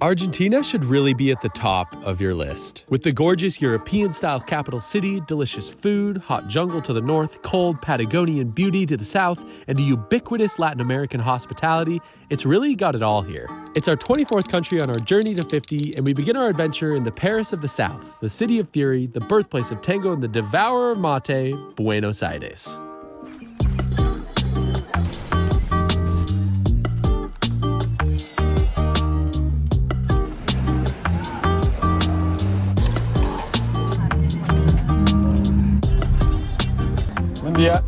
Argentina should really be at the top of your list. With the gorgeous European-style capital city, delicious food, hot jungle to the north, cold Patagonian beauty to the south, and a ubiquitous Latin American hospitality, it's really got it all here. It's our 24th country on our journey to 50, and we begin our adventure in the Paris of the South, the city of fury, the birthplace of tango, and the devourer of mate, Buenos Aires. Yeah.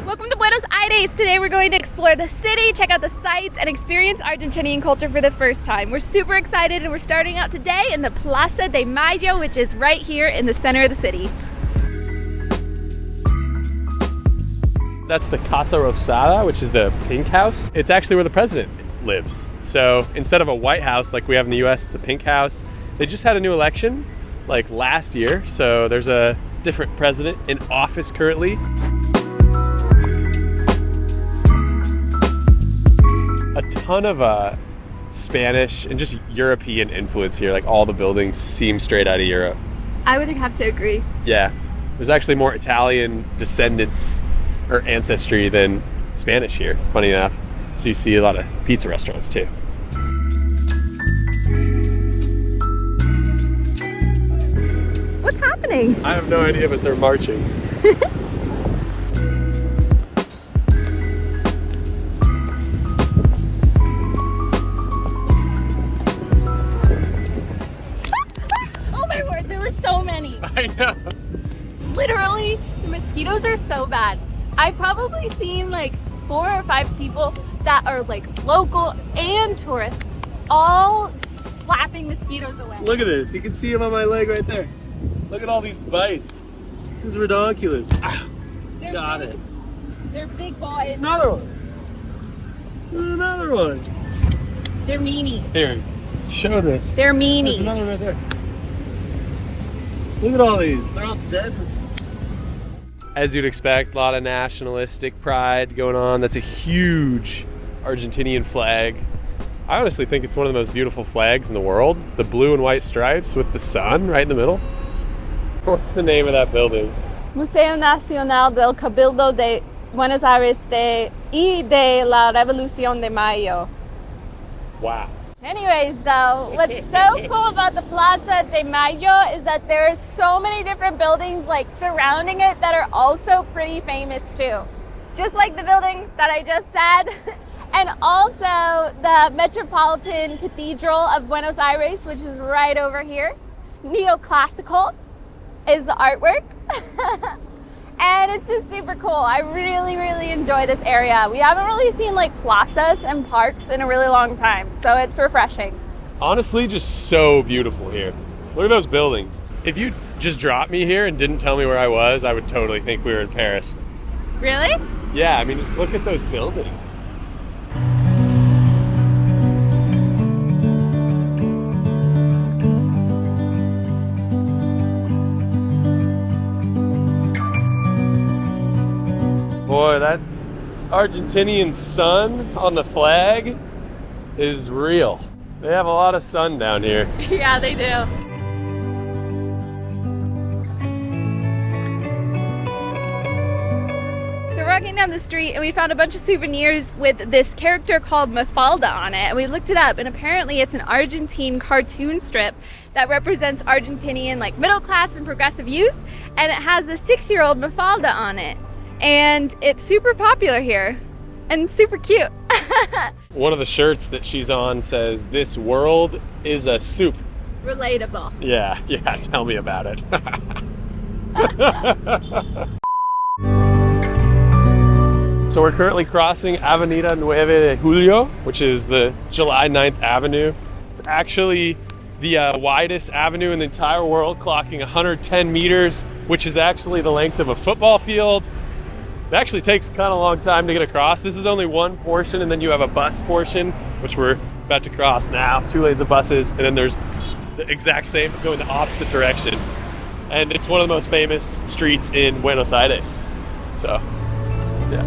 Welcome to Buenos Aires. Today we're going to explore the city, check out the sights, and experience Argentinian culture for the first time. We're super excited and we're starting out today in the Plaza de Mayo, which is right here in the center of the city. That's the Casa Rosada, which is the pink house. It's actually where the president lives. So instead of a white house like we have in the US, it's a pink house. They just had a new election like last year, so there's a different president in office currently. A ton of Spanish and just European influence here. Like all the buildings seem straight out of Europe. I would have to agree. Yeah, there's actually more Italian descendants or ancestry than Spanish here, funny enough. So you see a lot of pizza restaurants too. What's happening? I have no idea, but they're marching. Oh my word, there were so many. I know. Literally, the mosquitoes are so bad. I've probably seen like 4 or 5 people that are like local and tourists all slapping mosquitoes away. Look at this. You can see them on my leg right there. Look at all these bites. This is ridiculous. They're Got big. it. They're big boys. Another one. Another one. They're meanies. Here, show this. They're meanies. There's another one right there. Look at all these. They're all dead. As you'd expect, a lot of nationalistic pride going on. That's a huge Argentinian flag. I honestly think it's one of the most beautiful flags in the world. The blue and white stripes with the sun right in the middle. What's the name of that building? Museo Nacional del Cabildo de Buenos Aires y de la Revolución de Mayo. Wow. Anyways, though, what's so cool about the Plaza de Mayo is that there's so many different buildings like surrounding it that are also pretty famous too. Just like the building that I just said. And also the Metropolitan Cathedral of Buenos Aires, which is right over here. Neoclassical is the artwork. And it's just super cool. I really, really enjoy this area. We haven't really seen like plazas and parks in a really long time, so it's refreshing. Honestly, just so beautiful here. Look at those buildings. If you just dropped me here and didn't tell me where I was, I would totally think we were in Paris. Really? Yeah, I mean, just look at those buildings. Boy, that Argentinian sun on the flag is real. They have a lot of sun down here. Yeah, they do. So we're walking down the street and we found a bunch of souvenirs with this character called Mafalda on it. And we looked it up and apparently it's an Argentine cartoon strip that represents Argentinian like middle class and progressive youth. And it has a 6-year-old Mafalda on it. And it's super popular here and super cute. One of the shirts that she's on says, "This world is a soup." Relatable. Yeah, tell me about it. So we're currently crossing Avenida 9 de Julio, which is the July 9th Avenue. It's actually the widest avenue in the entire world, clocking 110 meters, which is actually the length of a football field. It actually takes kind of a long time to get across. This is only one portion, and then you have a bus portion, which we're about to cross now. 2 lanes of buses, and then there's the exact same going the opposite direction. And it's one of the most famous streets in Buenos Aires. So, yeah.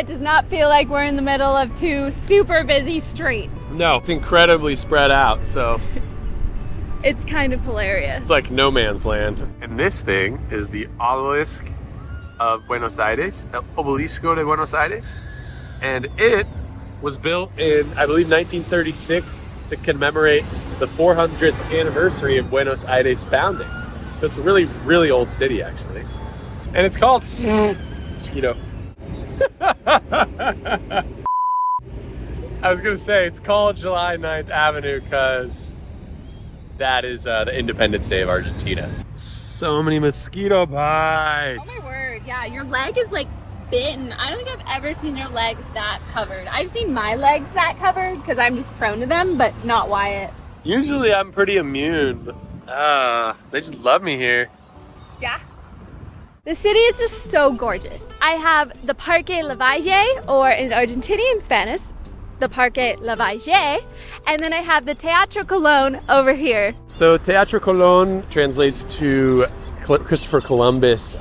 it does not feel like we're in the middle of two super busy streets. No, it's incredibly spread out, so. It's kind of hilarious. It's like no man's land. And this thing is the Obelisk of Buenos Aires, El Obelisco de Buenos Aires. And it was built in, I believe, 1936 to commemorate the 400th anniversary of Buenos Aires founding. So it's a really, really old city, actually. And it's called Mosquito. I was gonna say, it's called July 9th Avenue because that is the Independence Day of Argentina. So many mosquito bites. Oh my word, yeah, your leg is like bitten. I don't think I've ever seen your leg that covered. I've seen my legs that covered because I'm just prone to them, but not Wyatt. Usually I'm pretty immune, but they just love me here. Yeah. The city is just so gorgeous. I have the Parque Lavalle, or in Argentinian Spanish, the Parque Lavalle, and then I have the Teatro Colon over here. So Teatro Colon translates to Christopher Columbus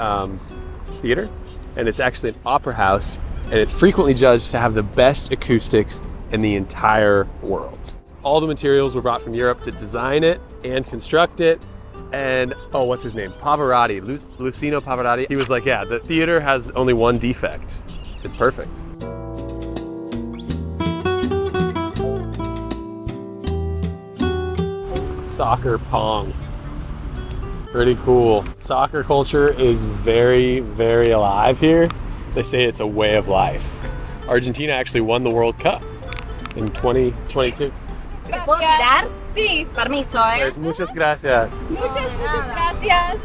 Theater, and it's actually an opera house, and it's frequently judged to have the best acoustics in the entire world. All the materials were brought from Europe to design it and construct it. And, oh, what's his name? Pavarotti, Luciano Pavarotti. He was like, yeah, the theater has only one defect. It's perfect. Soccer pong. Pretty cool. Soccer culture is very, very alive here. They say it's a way of life. Argentina actually won the World Cup in 2022. ¿Puedo tirar? Sí. Permiso, ¿eh? Muchas gracias. Muchas gracias.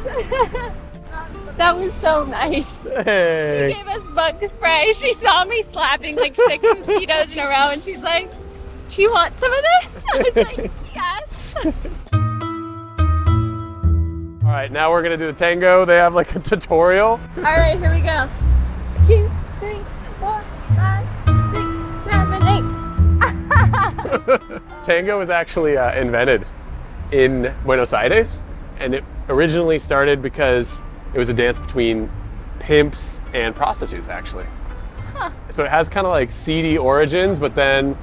That was so nice. Hey. She gave us bug spray. She saw me slapping like 6 mosquitoes in a row and she's like, do you want some of this? I was like, yes. All right, now we're gonna do the tango. They have like a tutorial. All right, here we go. 2, 3, 4, 5, 6, 7, 8. Tango was actually invented in Buenos Aires, and it originally started because it was a dance between pimps and prostitutes, actually. Huh. So it has kind of like seedy origins, but then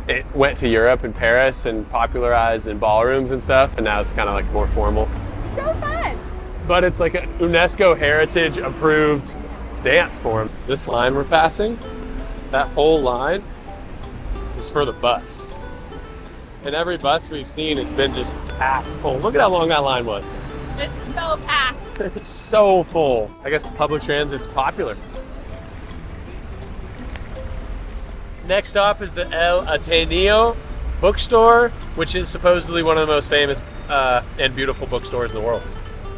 it went to Europe and Paris and popularized in ballrooms and stuff, and now it's kind of like more formal. So fun. But it's like an UNESCO heritage approved dance form. This line we're passing, that whole line is for the bus. And every bus we've seen, it's been just packed full. Look at how long that line was. It's so packed. It's so full. I guess public transit's popular. Next stop is the El Ateneo bookstore, which is supposedly one of the most famous and beautiful bookstores in the world.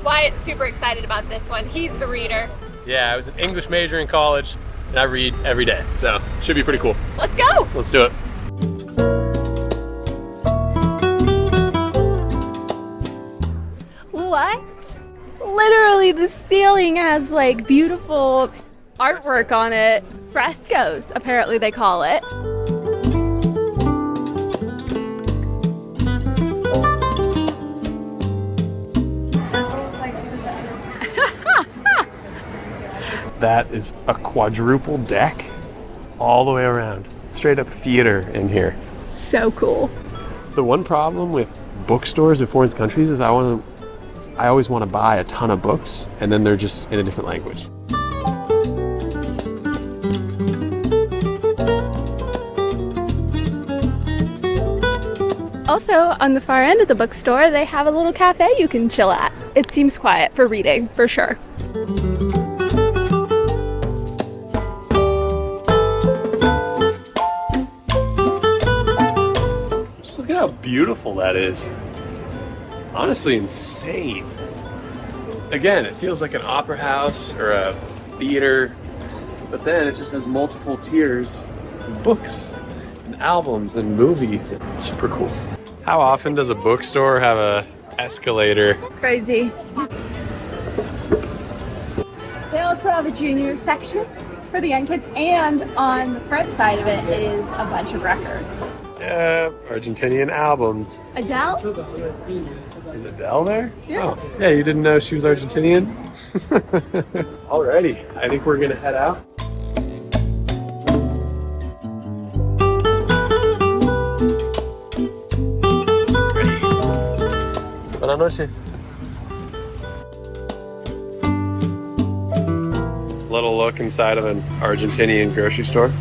Wyatt's super excited about this one. He's the reader. Yeah, I was an English major in college, and I read every day, so it should be pretty cool. Let's go. Let's do it. What? Literally, the ceiling has like beautiful artwork on it. Frescoes, apparently they call it. That is a quadruple deck all the way around. Straight up theater in here. So cool. The one problem with bookstores in foreign countries is I always want to buy a ton of books, and then they're just in a different language. Also, on the far end of the bookstore, they have a little cafe you can chill at. It seems quiet for reading, for sure. Look at how beautiful that is. Honestly, insane. Again, it feels like an opera house or a theater, but then it just has multiple tiers of books and albums and movies. It's super cool. How often does a bookstore have a escalator? Crazy. They also have a junior section for the young kids, and on the front side of it is a bunch of records. Yeah, Argentinian albums. Adele? Is Adele there? Yeah. Oh, yeah, you didn't know she was Argentinian? Alrighty, I think we're gonna head out. Buenas noches. Little look inside of an Argentinian grocery store.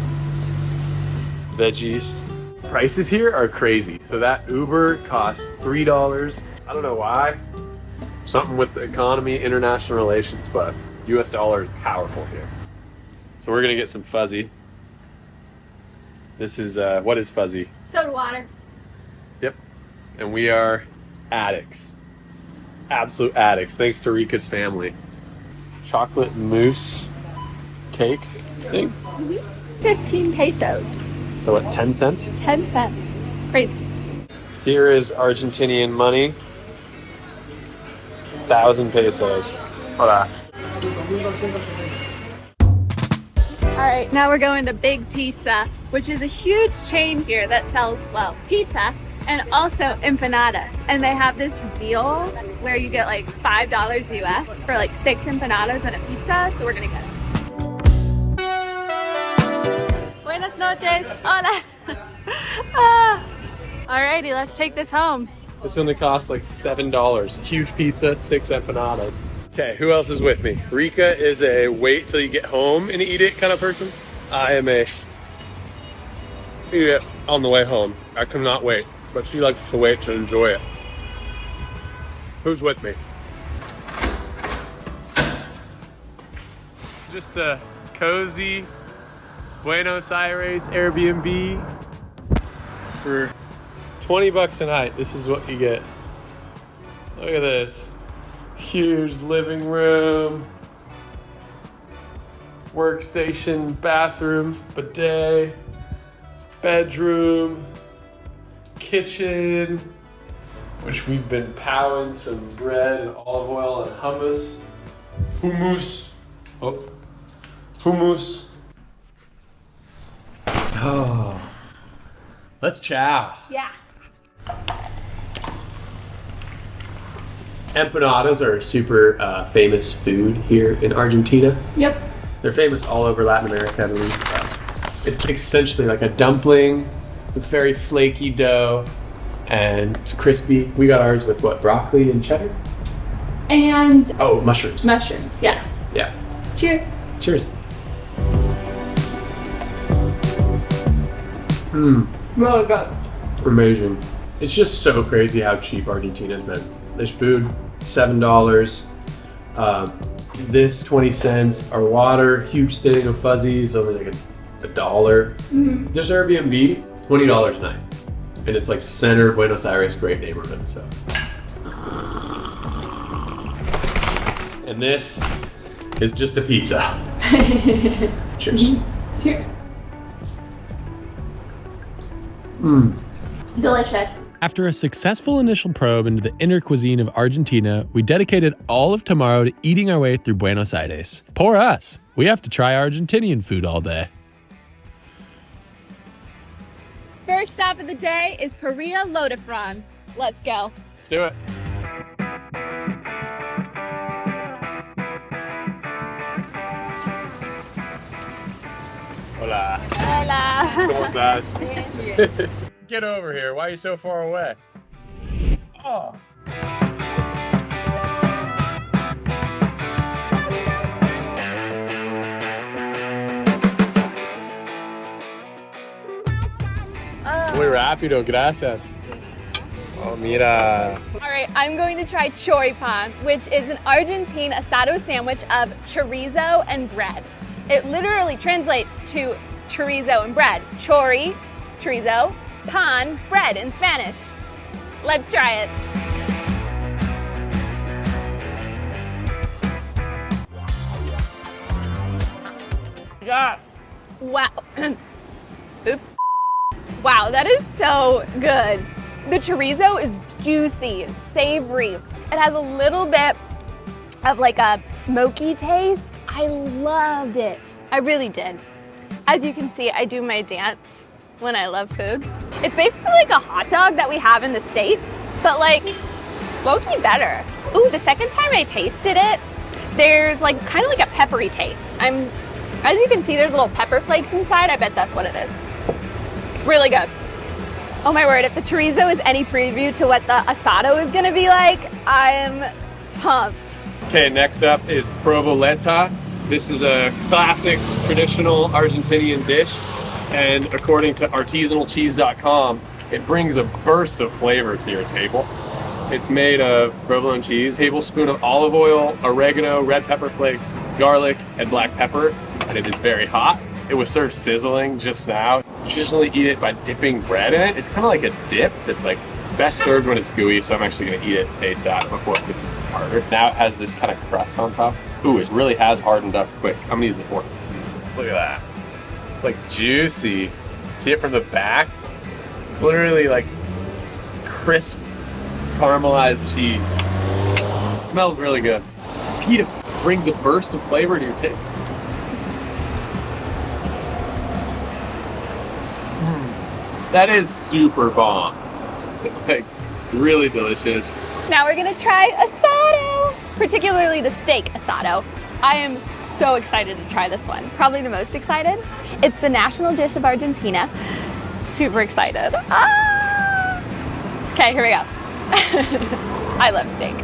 Veggies. Prices here are crazy. So that Uber costs $3. I don't know why. Something with the economy, international relations, but US dollar is powerful here. So we're gonna get some fuzzy. This is, what is fuzzy? Soda water. Yep. And we are addicts. Absolute addicts, thanks to Rika's family. Chocolate mousse cake thing. 15 pesos. So what, 10 cents? 10 cents. Crazy. Here is Argentinian money. 1,000 pesos. Hola. All right, now we're going to Big Pizza, which is a huge chain here that sells, well, pizza and also empanadas. And they have this deal where you get like $5 US for like 6 empanadas and a pizza, so we're gonna get it. Buenas noches. Hola. Alrighty, let's take this home. This only costs like $7. Huge pizza, 6 empanadas. Okay, who else is with me? Rika is a wait till you get home and eat it kind of person. I am a eat it on the way home. I cannot wait, but she likes to wait to enjoy it. Who's with me? Just a cozy Buenos Aires Airbnb for 20 bucks a night. This is what you get. Look at this. Huge living room, workstation, bathroom, bidet, bedroom, kitchen, which we've been powering some bread and olive oil and hummus. Hummus. Oh, hummus. Oh, let's chow. Yeah. Empanadas are a super famous food here in Argentina. Yep. They're famous all over Latin America, I believe. It's essentially like a dumpling with very flaky dough, and it's crispy. We got ours with what, broccoli and cheddar? And Oh, mushrooms. mushrooms, yes. Yeah. Cheers. Cheers. Really good. Amazing. It's just so crazy how cheap Argentina's been. There's food, $7. This 20 cents. Our water, huge thing of fuzzies, only like a $1. There's Airbnb, $20 a night. And it's like center Buenos Aires, great neighborhood, so. And this is just a pizza. Cheers. Cheers. Delicious. After a successful initial probe into the inner cuisine of Argentina, we dedicated all of tomorrow to eating our way through Buenos Aires. Poor us. We have to try Argentinian food all day. First stop of the day is Parilla Lo De Fran. Let's go. Let's do it. Hola. Hola. ¿Cómo estás? Get over here. Why are you so far away? Oh. Muy rápido, gracias. Oh, mira. All right, I'm going to try Choripan, which is an Argentine asado sandwich of chorizo and bread. It literally translates to chorizo and bread. Chori, chorizo, pan, bread in Spanish. Let's try it. Yeah. Wow. Oops. Wow, that is so good. The chorizo is juicy, savory. It has a little bit of like a smoky taste. I loved it. I really did. As you can see, I do my dance when I love food. It's basically like a hot dog that we have in the States, but like low-key better. Ooh, the second time I tasted it, there's like kind of like a peppery taste. As you can see, there's little pepper flakes inside. I bet that's what it is. Really good. Oh my word, if the chorizo is any preview to what the asado is gonna be like, I'm pumped. Okay, next up is Provoleta. This is a classic traditional Argentinian dish, and according to artisanalcheese.com, it brings a burst of flavor to your table. It's made of provolone cheese, tablespoon of olive oil, oregano, red pepper flakes, garlic, and black pepper, and it is very hot. It was served sizzling just now. You traditionally eat it by dipping bread in it. It's kind of like a dip that's like best served when it's gooey, so I'm actually gonna eat it ASAP before it gets harder. Now it has this kind of crust on top. Ooh, it really has hardened up quick. I'm gonna use the fork. Look at that. It's like juicy. See it from the back? It's literally like crisp, caramelized cheese. It smells really good. Mosquito brings a burst of flavor to your table. That is super bomb. Like, really delicious. Now we're gonna try asado, particularly the steak asado. I am so excited to try this one. Probably the most excited. It's the national dish of Argentina. Super excited. Ah! Okay, here we go. I love steak.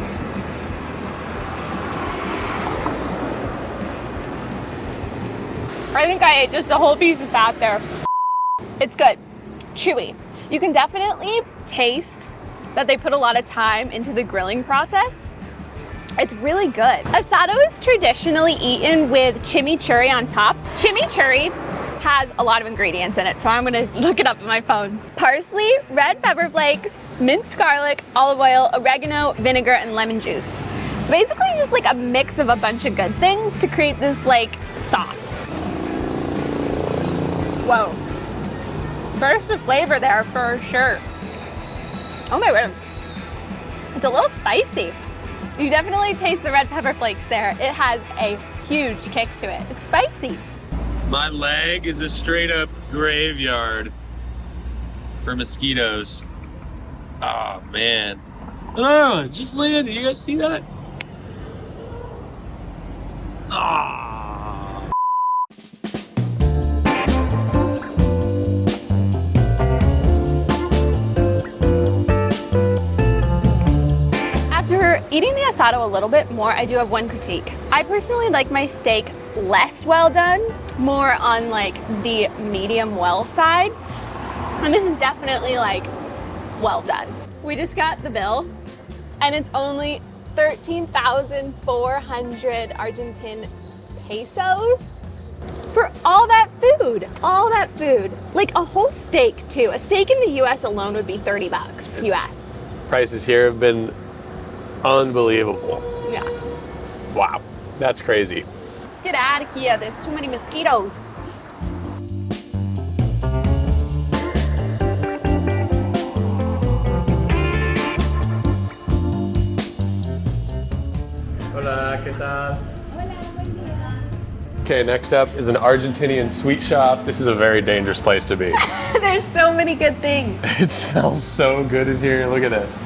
I think I ate just a whole piece of fat there. It's good, chewy. You can definitely taste that they put a lot of time into the grilling process. It's really good. Asado is traditionally eaten with chimichurri on top. Chimichurri has a lot of ingredients in it, so I'm gonna look it up on my phone. Parsley, red pepper flakes, minced garlic, olive oil, oregano, vinegar, and lemon juice. So basically just like a mix of a bunch of good things to create this like sauce. Whoa. Burst of flavor there for sure. Oh my word. It's a little spicy. You definitely taste the red pepper flakes there. It has a huge kick to it. It's spicy. My leg is a straight up graveyard for mosquitoes. Oh man. Oh, just landed. You guys see that? Ah. Eating the asado a little bit more, I do have one critique. I personally like my steak less well done, more on like the medium well side. And this is definitely like well done. We just got the bill and it's only 13,400 Argentine pesos for all that food, Like a whole steak too. A steak in the US alone would be 30 bucks US. Prices here have been unbelievable. Yeah. Wow, that's crazy. Let's get out of here. There's too many mosquitoes. Hola, ¿qué tal? Okay, next up is an Argentinian sweet shop. This is a very dangerous place to be. There's so many good things. It smells so good in here. Look at this.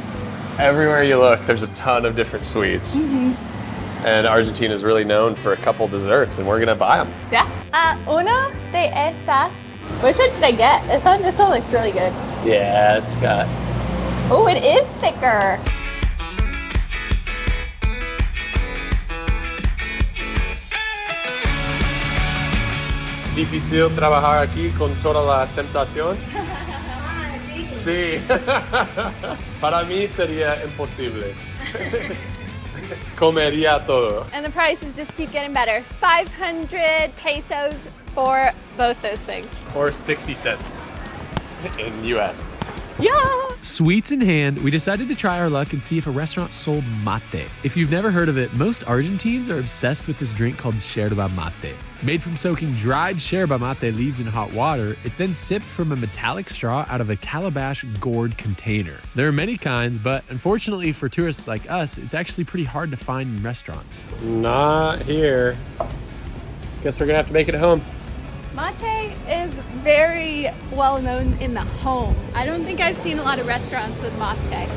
Everywhere you look, there's a ton of different sweets. And Argentina is really known for a couple desserts, and we're gonna buy them. Yeah. Una de estas. Which one should I get? This one looks really good. Yeah, it's got... Oh, it is thicker. Difícil trabajar aquí con toda la tentación. Sí. Para mí sería imposible. Comería todo. And the prices just keep getting better. 500 pesos for both those things. Or 60 cents in US. Yeah. Sweets in hand, we decided to try our luck and see if a restaurant sold mate. If you've never heard of it, most Argentines are obsessed with this drink called yerba mate. Made from soaking dried yerba mate leaves in hot water, it's then sipped from a metallic straw out of a calabash gourd container. There are many kinds, but unfortunately for tourists like us, it's actually pretty hard to find in restaurants. Not here. Guess we're gonna have to make it home. Mate is very well known in the home. I don't think I've seen a lot of restaurants with mate.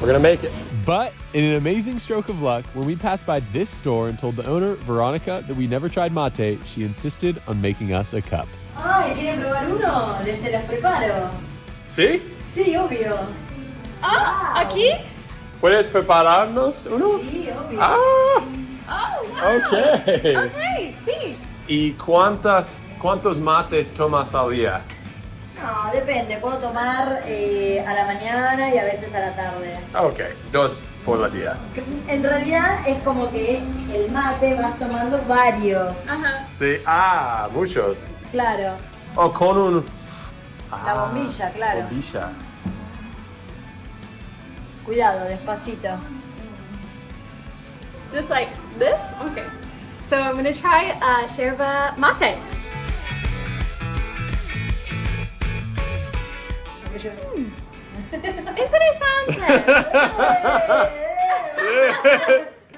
We're gonna make it. But in an amazing stroke of luck, when we passed by this store and told the owner, Veronica, that we never tried mate, she insisted on making us a cup. Ay, ¿quieren probar uno? Les se los preparo. See? Sí, obvio. Ah, Wow. aquí? ¿Puedes prepararnos uno? Sí, obvio. Ah, Oh, wow. okay. Okay, sí. ¿Y cuántos mates tomas al día? No, depende. Puedo tomar a la mañana y a veces a la tarde. Ok, 2 por la día. En realidad es como que el mate vas tomando varios. Ajá. Sí, muchos. Claro. O con un... La bombilla, claro. Bombilla. Cuidado, despacito. Just like this? Okay. So I'm gonna try yerba mate. Interessante.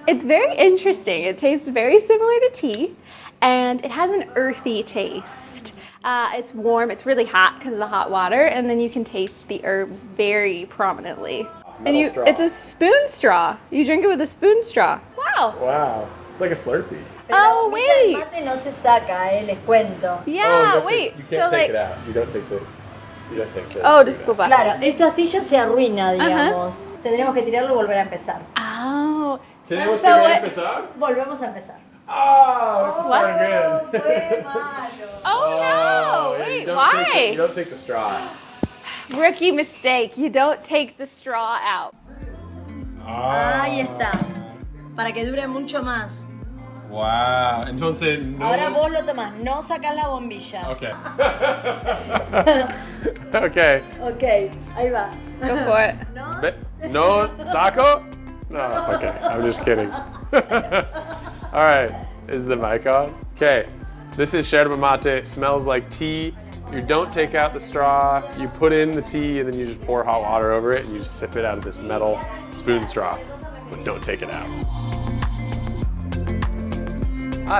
It's very interesting. It tastes very similar to tea, and it has an earthy taste. It's warm, it's really hot because of the hot water, and then you can taste the herbs very prominently. Straw. It's a spoon straw. You drink it with a spoon straw. Wow. Wow, it's like a Slurpee. Pero la Oh, bombilla del wait. mate no se saca, les cuento. Yeah, wait. You So can't take like, it out. You don't take this. oh, disculpa. Claro, esto así ya se arruina, digamos. Tendremos que tirarlo y volver a empezar. Oh. ¿Tenemos So que what- empezar? Volvemos a empezar. Oh, it's What? so good. Fue malo. Oh, no. Wait, why? You don't take the straw. Rookie mistake. You don't take the straw out. Ahí está. Para que dure mucho más. Wow. Entonces, no. Ahora vos lo tomás, no sacás la bombilla. Okay. Okay. Ok, ahí va. Go for it. No, No saco? No. Okay. I'm just kidding. All right. Is the mic on? Okay. This is yerba mate. It smells like tea. You don't take out the straw. You put in the tea and then you just pour hot water over it and you just sip it out of this metal spoon straw. But don't take it out.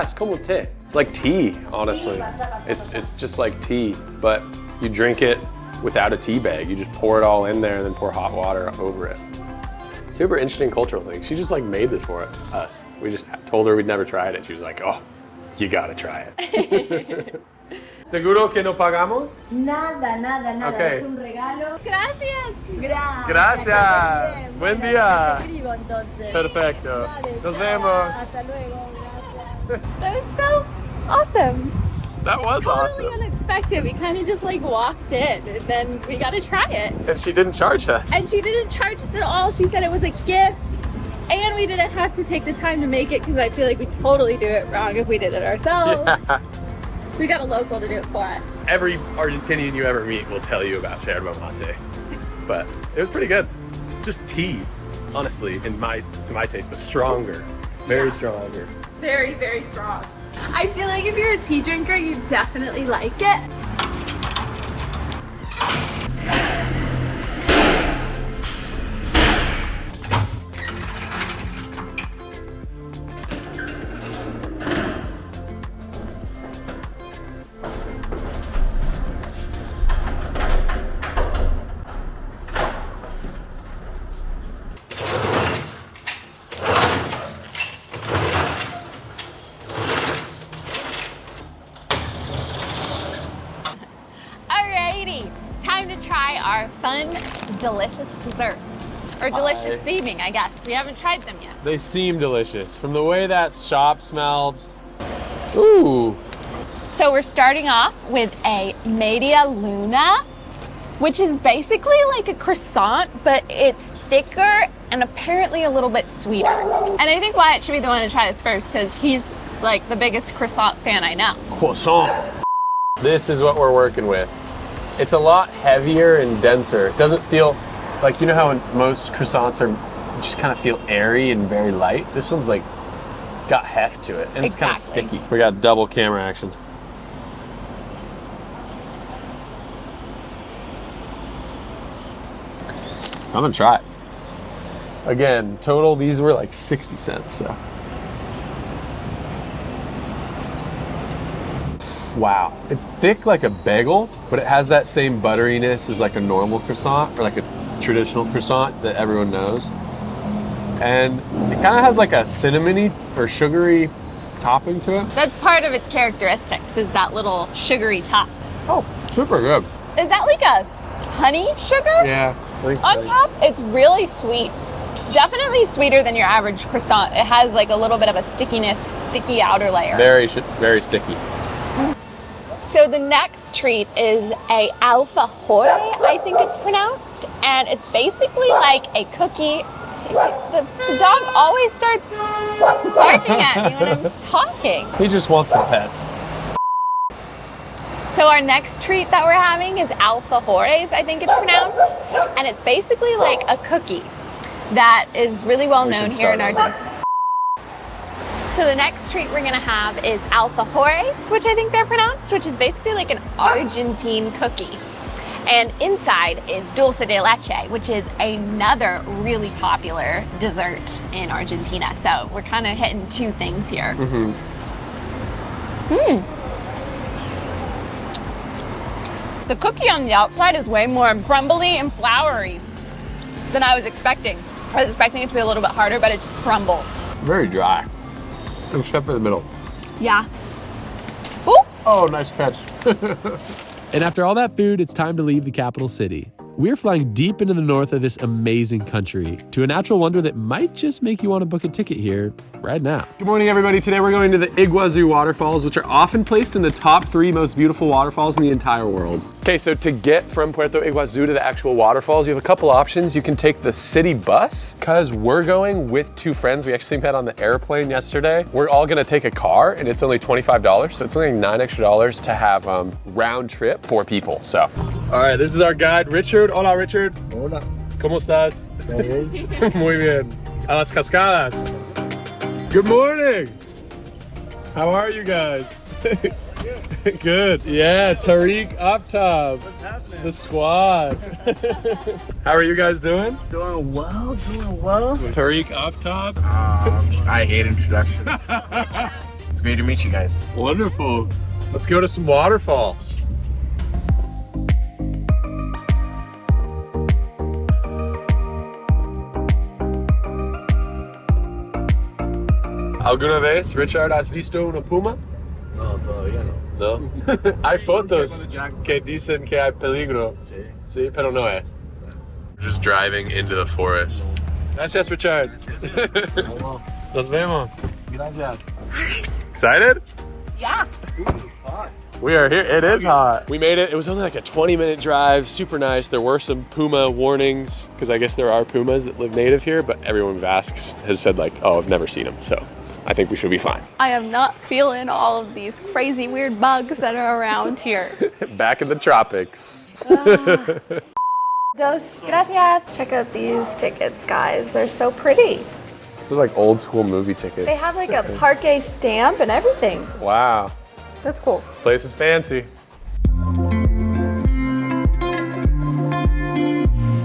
It's como té. It's like tea, honestly. It's just like tea, but you drink it without a tea bag. You just pour it all in there and then pour hot water over it. Super interesting cultural thing. She just like made this for us. We just told her we'd never tried it. She was like, oh, you gotta try it. ¿Seguro que no pagamos? nada, nada, nada. Ok. Es un regalo. Gracias. Gracias. Gracias. Bien, Buen bueno, día. te escribo entonces. Perfecto. Dale, Nos chao. vemos. Hasta luego, gracias. That was so awesome. That was Totally awesome. unexpected. We kind of just like walked in and then we got to try it. And she didn't charge us. And she didn't charge us at all. She said it was a gift. And we didn't have to take the time to make it because I feel like we totally do it wrong if we did it ourselves. Yeah. We got a local to do it for us. Every Argentinian you ever meet will tell you about yerba mate. But it was pretty good. Just tea, honestly, to my taste, but stronger. Very Yeah. stronger. Very, very strong. I feel like if you're a tea drinker, you definitely like it. Alrighty, time to try our fun, delicious desserts. Or delicious Hi. seeming, I guess. We haven't tried them yet. They seem delicious. From the way that shop smelled. Ooh. So we're starting off with a media luna, which is basically like a croissant, but it's thicker and apparently a little bit sweeter. And I think Wyatt should be the one to try this first because he's like the biggest croissant fan I know. Croissant. This is what we're working with. It's a lot heavier and denser. It doesn't feel like, you know how most croissants are just kind of feel airy and very light? This one's like got heft to it and it's kind of Exactly. sticky. We got double camera action. I'm gonna try it. Again, total, these were like 60 cents, so. Wow, it's thick like a bagel, but it has that same butteriness as like a normal croissant or like a traditional croissant that everyone knows. And it kind of has like a cinnamony or sugary topping to it. That's part of its characteristics is that little sugary top. Oh, super good. Is that like a honey sugar Yeah. I think on so. top. It's really sweet. Definitely sweeter than your average croissant. It has like a little bit of a sticky outer layer. Very sticky. So the next treat is a alfajore, I think it's pronounced, and it's basically like a cookie. The dog always starts barking at me when I'm talking. He just wants some pets. So our next treat that we're having is alfajores, I think it's pronounced, and it's basically like a cookie that is really well known here in Argentina. So the next treat we're gonna have is alfajores, which I think they're pronounced, which is basically like an Argentine cookie. And inside is dulce de leche, which is another really popular dessert in Argentina. So we're kind of hitting two things here. The cookie on the outside is way more crumbly and floury than I was expecting. I was expecting it to be a little bit harder, but it just crumbles. Very dry. Except for the middle. Yeah. Ooh. Oh, nice catch. And after all that food, it's time to leave the capital city. We're flying deep into the north of this amazing country to a natural wonder that might just make you want to book a ticket here right now. Good morning, everybody. Today we're going to the Iguazu waterfalls, which are often placed in the top 3 most beautiful waterfalls in the entire world. Okay, so to get from Puerto Iguazu to the actual waterfalls, you have a couple options. You can take the city bus, because we're going with 2 friends. We actually met on the airplane yesterday. We're all gonna take a car, and it's only $25, so it's only $9 extra to have round trip 4 people, so. All right, this is our guide, Richard. Hola, Richard. Hola. ¿Cómo estás? Bien. Muy bien. A las cascadas. Good morning. How are you guys? Good. Yeah, Tariq Aftab. What's happening? The squad. How are you guys doing? Doing well, doing well. Tariq Aftab. I hate introductions. It's great to meet you guys. Wonderful. Let's go to some waterfalls. ¿Alguna vez, Richard, has visto una puma? No, todavía no. No. Hay fotos que dicen que hay peligro. Sí. Sí, pero no es. Just driving into the forest. Gracias, Richard. Nos vemos. Gracias. Excited? Yeah. We are here. It is hot. We made it. It was only like a 20-minute drive. Super nice. There were some puma warnings because I guess there are pumas that live native here, but everyone we've asked has said like, oh, I've never seen them. So I think we should be fine. I am not feeling all of these crazy weird bugs that are around here. Back in the tropics. Dos gracias. Check out these tickets, guys. They're so pretty. These are like old school movie tickets. They have like a parquet stamp and everything. Wow. That's cool. Place is fancy.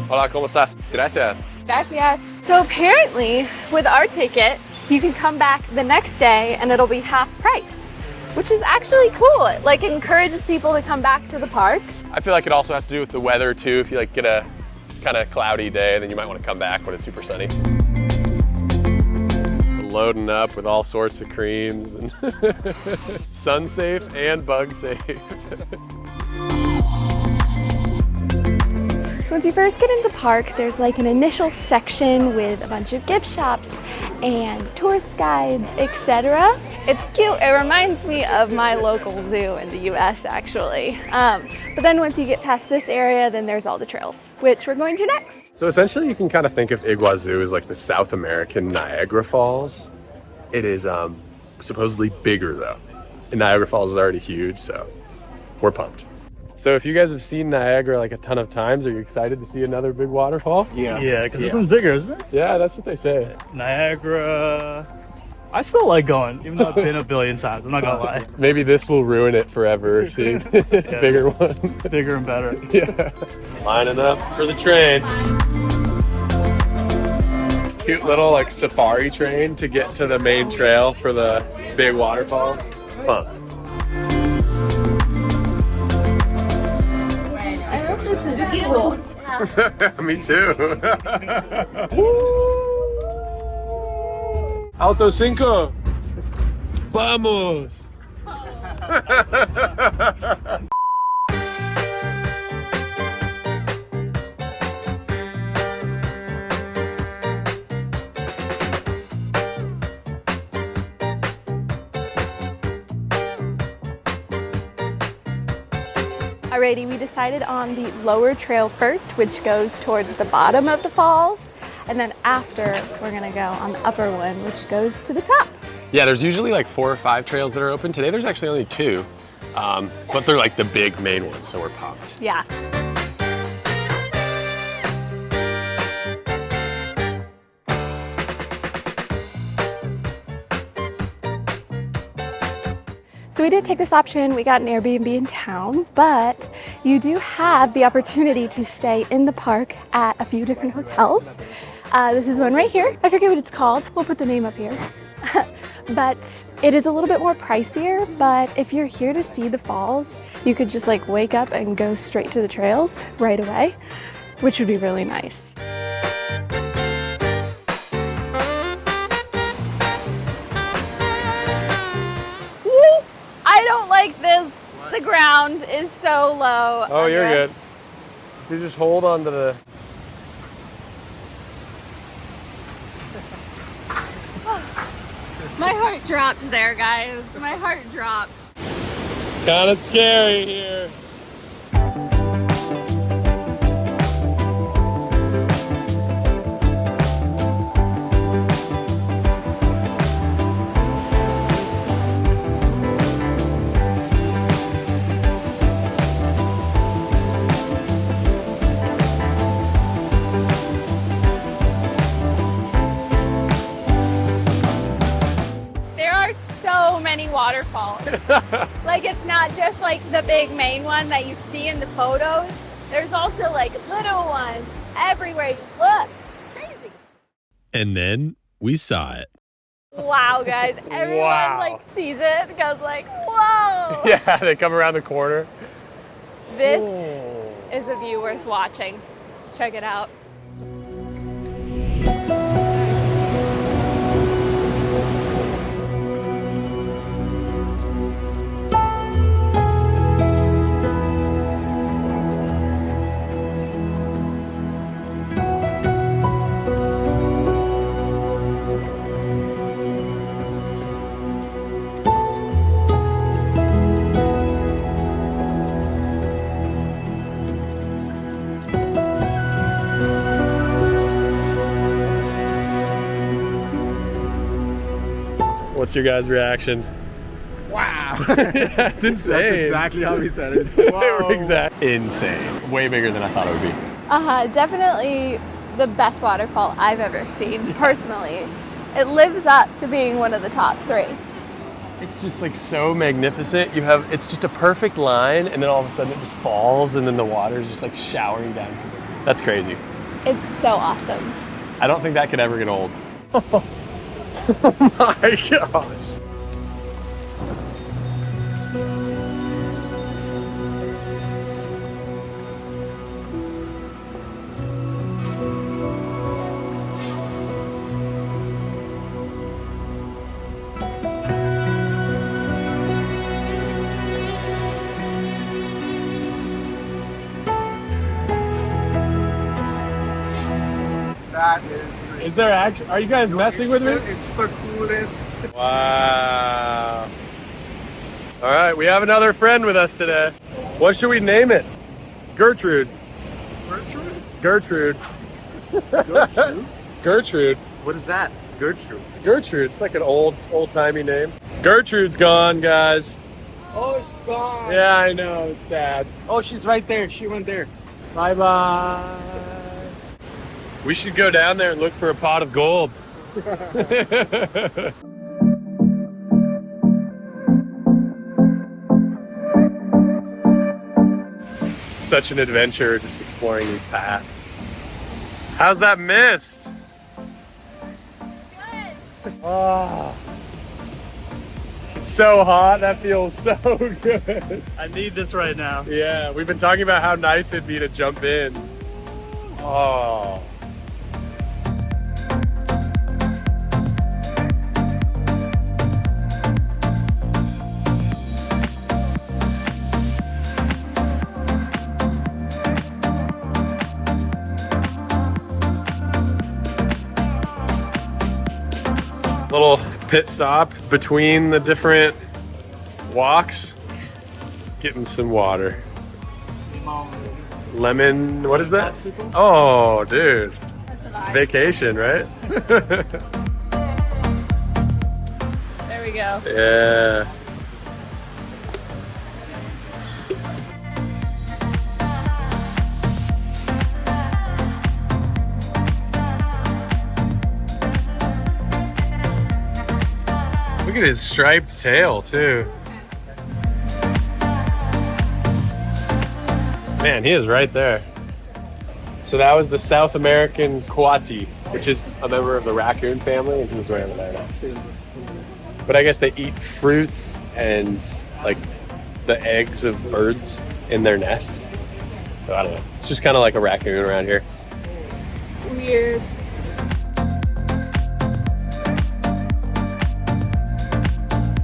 Hola, ¿cómo estás? Gracias. Gracias. So apparently, with our ticket, you can come back the next day and it'll be half price, which is actually cool. It like encourages people to come back to the park. I feel like it also has to do with the weather too. If you like get a kind of cloudy day, then you might want to come back when it's super sunny. Loading up with all sorts of creams and sun safe and bug safe. So once you first get into the park, there's like an initial section with a bunch of gift shops and tourist guides, etc. It's cute. It reminds me of my local zoo in the US actually. But then once you get past this area, then there's all the trails, which we're going to next. So essentially you can kind of think of Iguazu as like the South American Niagara Falls. It is supposedly bigger though. And Niagara Falls is already huge, so we're pumped. So if you guys have seen Niagara like a ton of times, are you excited to see another big waterfall? Yeah. Yeah, because this one's bigger, isn't it? Yeah, that's what they say. Niagara. I still like going, even though I've been a billion times. I'm not gonna lie. Maybe this will ruin it forever, seeing bigger one. Bigger and better. Yeah. Lining up for the train. Cute little like safari train to get to the main trail for the big waterfalls. Fun. I hope this is cool. Me too. Auto 5. Vamos. Alrighty, we decided on the lower trail first, which goes towards the bottom of the falls. And then after, we're gonna go on the upper one, which goes to the top. Yeah, there's usually like 4 or 5 trails that are open. Today there's actually only 2, but they're like the big main ones, so we're pumped. Yeah. So we did take this option. We got an Airbnb in town, but you do have the opportunity to stay in the park at a few different hotels. This is one right here. I forget what it's called. We'll put the name up here. But it is a little bit more pricier, but if you're here to see the falls, you could just like wake up and go straight to the trails right away, which would be really nice. I don't like this. The ground is so low. Oh, you're good. You just hold on to the... My heart dropped there, guys. My heart dropped. Kind of scary here. Waterfalls. Like, it's not just like the big main one that you see in the photos. There's also like little ones everywhere you look. Crazy. And then we saw it. Wow, guys. Everyone like sees it, goes like, whoa. Yeah, they come around the corner. This is a view worth watching. Check it out. What's your guys' reaction? Wow. It's insane. That's exactly how he said it. Wow. Exactly. Insane. Way bigger than I thought it would be. Definitely the best waterfall I've ever seen, personally. It lives up to being one of the top 3. It's just like so magnificent. It's just a perfect line, and then all of a sudden it just falls, and then the water is just like showering down. That's crazy. It's so awesome. I don't think that could ever get old. Oh my gosh. That is crazy. Is there actually, are you guys messing with me? It's the coolest. Wow. All right, we have another friend with us today. What should we name it? Gertrude. Gertrude? Gertrude. Gertrude? Gertrude. What is that? Gertrude. Gertrude. It's like an old-timey name. Gertrude's gone, guys. Oh, she's gone. Yeah, I know. It's sad. Oh, she's right there. She went there. Bye-bye. We should go down there and look for a pot of gold. Such an adventure just exploring these paths. How's that mist? Good. Oh, it's so hot. That feels so good. I need this right now. Yeah, we've been talking about how nice it'd be to jump in. Oh. Little pit stop between the different walks, getting some water. Lemon, what is that? Oh, dude. That's a vibe. Vacation, right? There we go. Yeah. Look at his striped tail, too. Man, he is right there. So that was the South American coati, which is a member of the raccoon family, and he's right over there now. But I guess they eat fruits and like the eggs of birds in their nests. So I don't know. It's just kind of like a raccoon around here. Weird.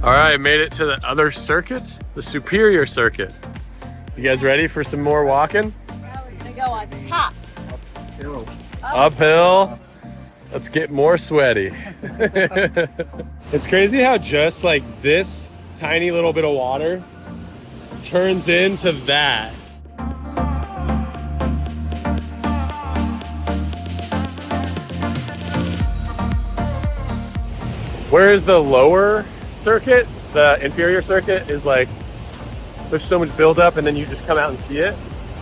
All right, made it to the other circuit, the Superior Circuit. You guys ready for some more walking? Now we're gonna go on top. Uphill. Let's get more sweaty. It's crazy how just like this tiny little bit of water turns into that. Whereas the lower circuit, the inferior circuit, is like there's so much buildup and then you just come out and see it.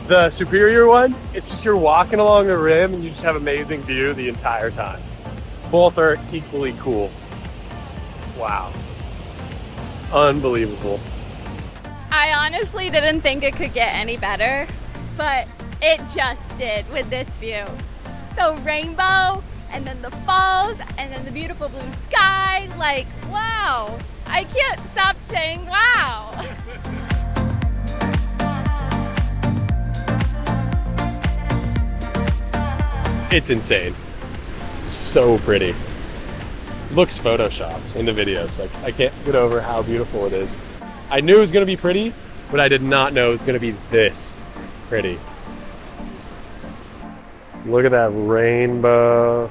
The superior one, it's just you're walking along the rim and you just have amazing view the entire time. Both are equally cool. Wow. Unbelievable. I honestly didn't think it could get any better, but it just did with this view. The rainbow, and then the falls, and then the beautiful blue sky. Like, wow. I can't stop saying wow. It's insane. So pretty. Looks photoshopped in the videos. Like, I can't get over how beautiful it is. I knew it was gonna be pretty, but I did not know it was gonna be this pretty. Just look at that rainbow.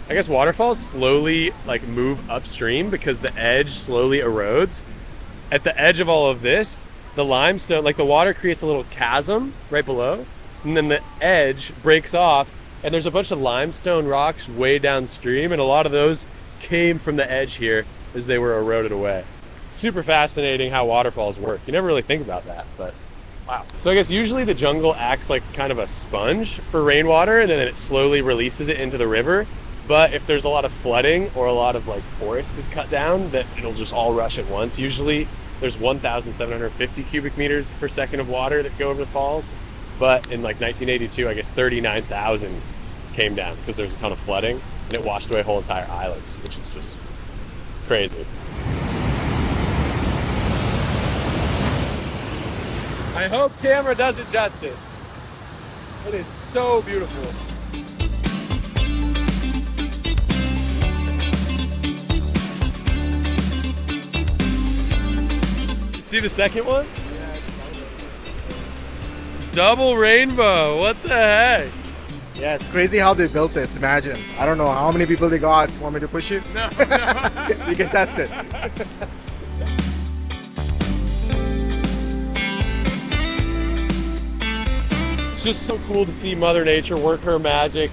I guess waterfalls slowly like move upstream because the edge slowly erodes. At the edge of all of this, the limestone, like the water creates a little chasm right below, and then the edge breaks off, and there's a bunch of limestone rocks way downstream, and a lot of those came from the edge here as they were eroded away. Super fascinating how waterfalls work. You never really think about that, but wow. So I guess usually the jungle acts like kind of a sponge for rainwater, and then it slowly releases it into the river. But if there's a lot of flooding or a lot of like forest is cut down, that it'll just all rush at once. Usually there's 1,750 cubic meters per second of water that go over the falls. But in like 1982, I guess 39,000 came down because there's a ton of flooding and it washed away whole entire islands, which is just crazy. I hope camera does it justice. It is so beautiful. See the second one? Double rainbow, what the heck? Yeah, it's crazy how they built this, imagine. I don't know how many people they got. Want me to push you? No. You can test it. It's just so cool to see Mother Nature work her magic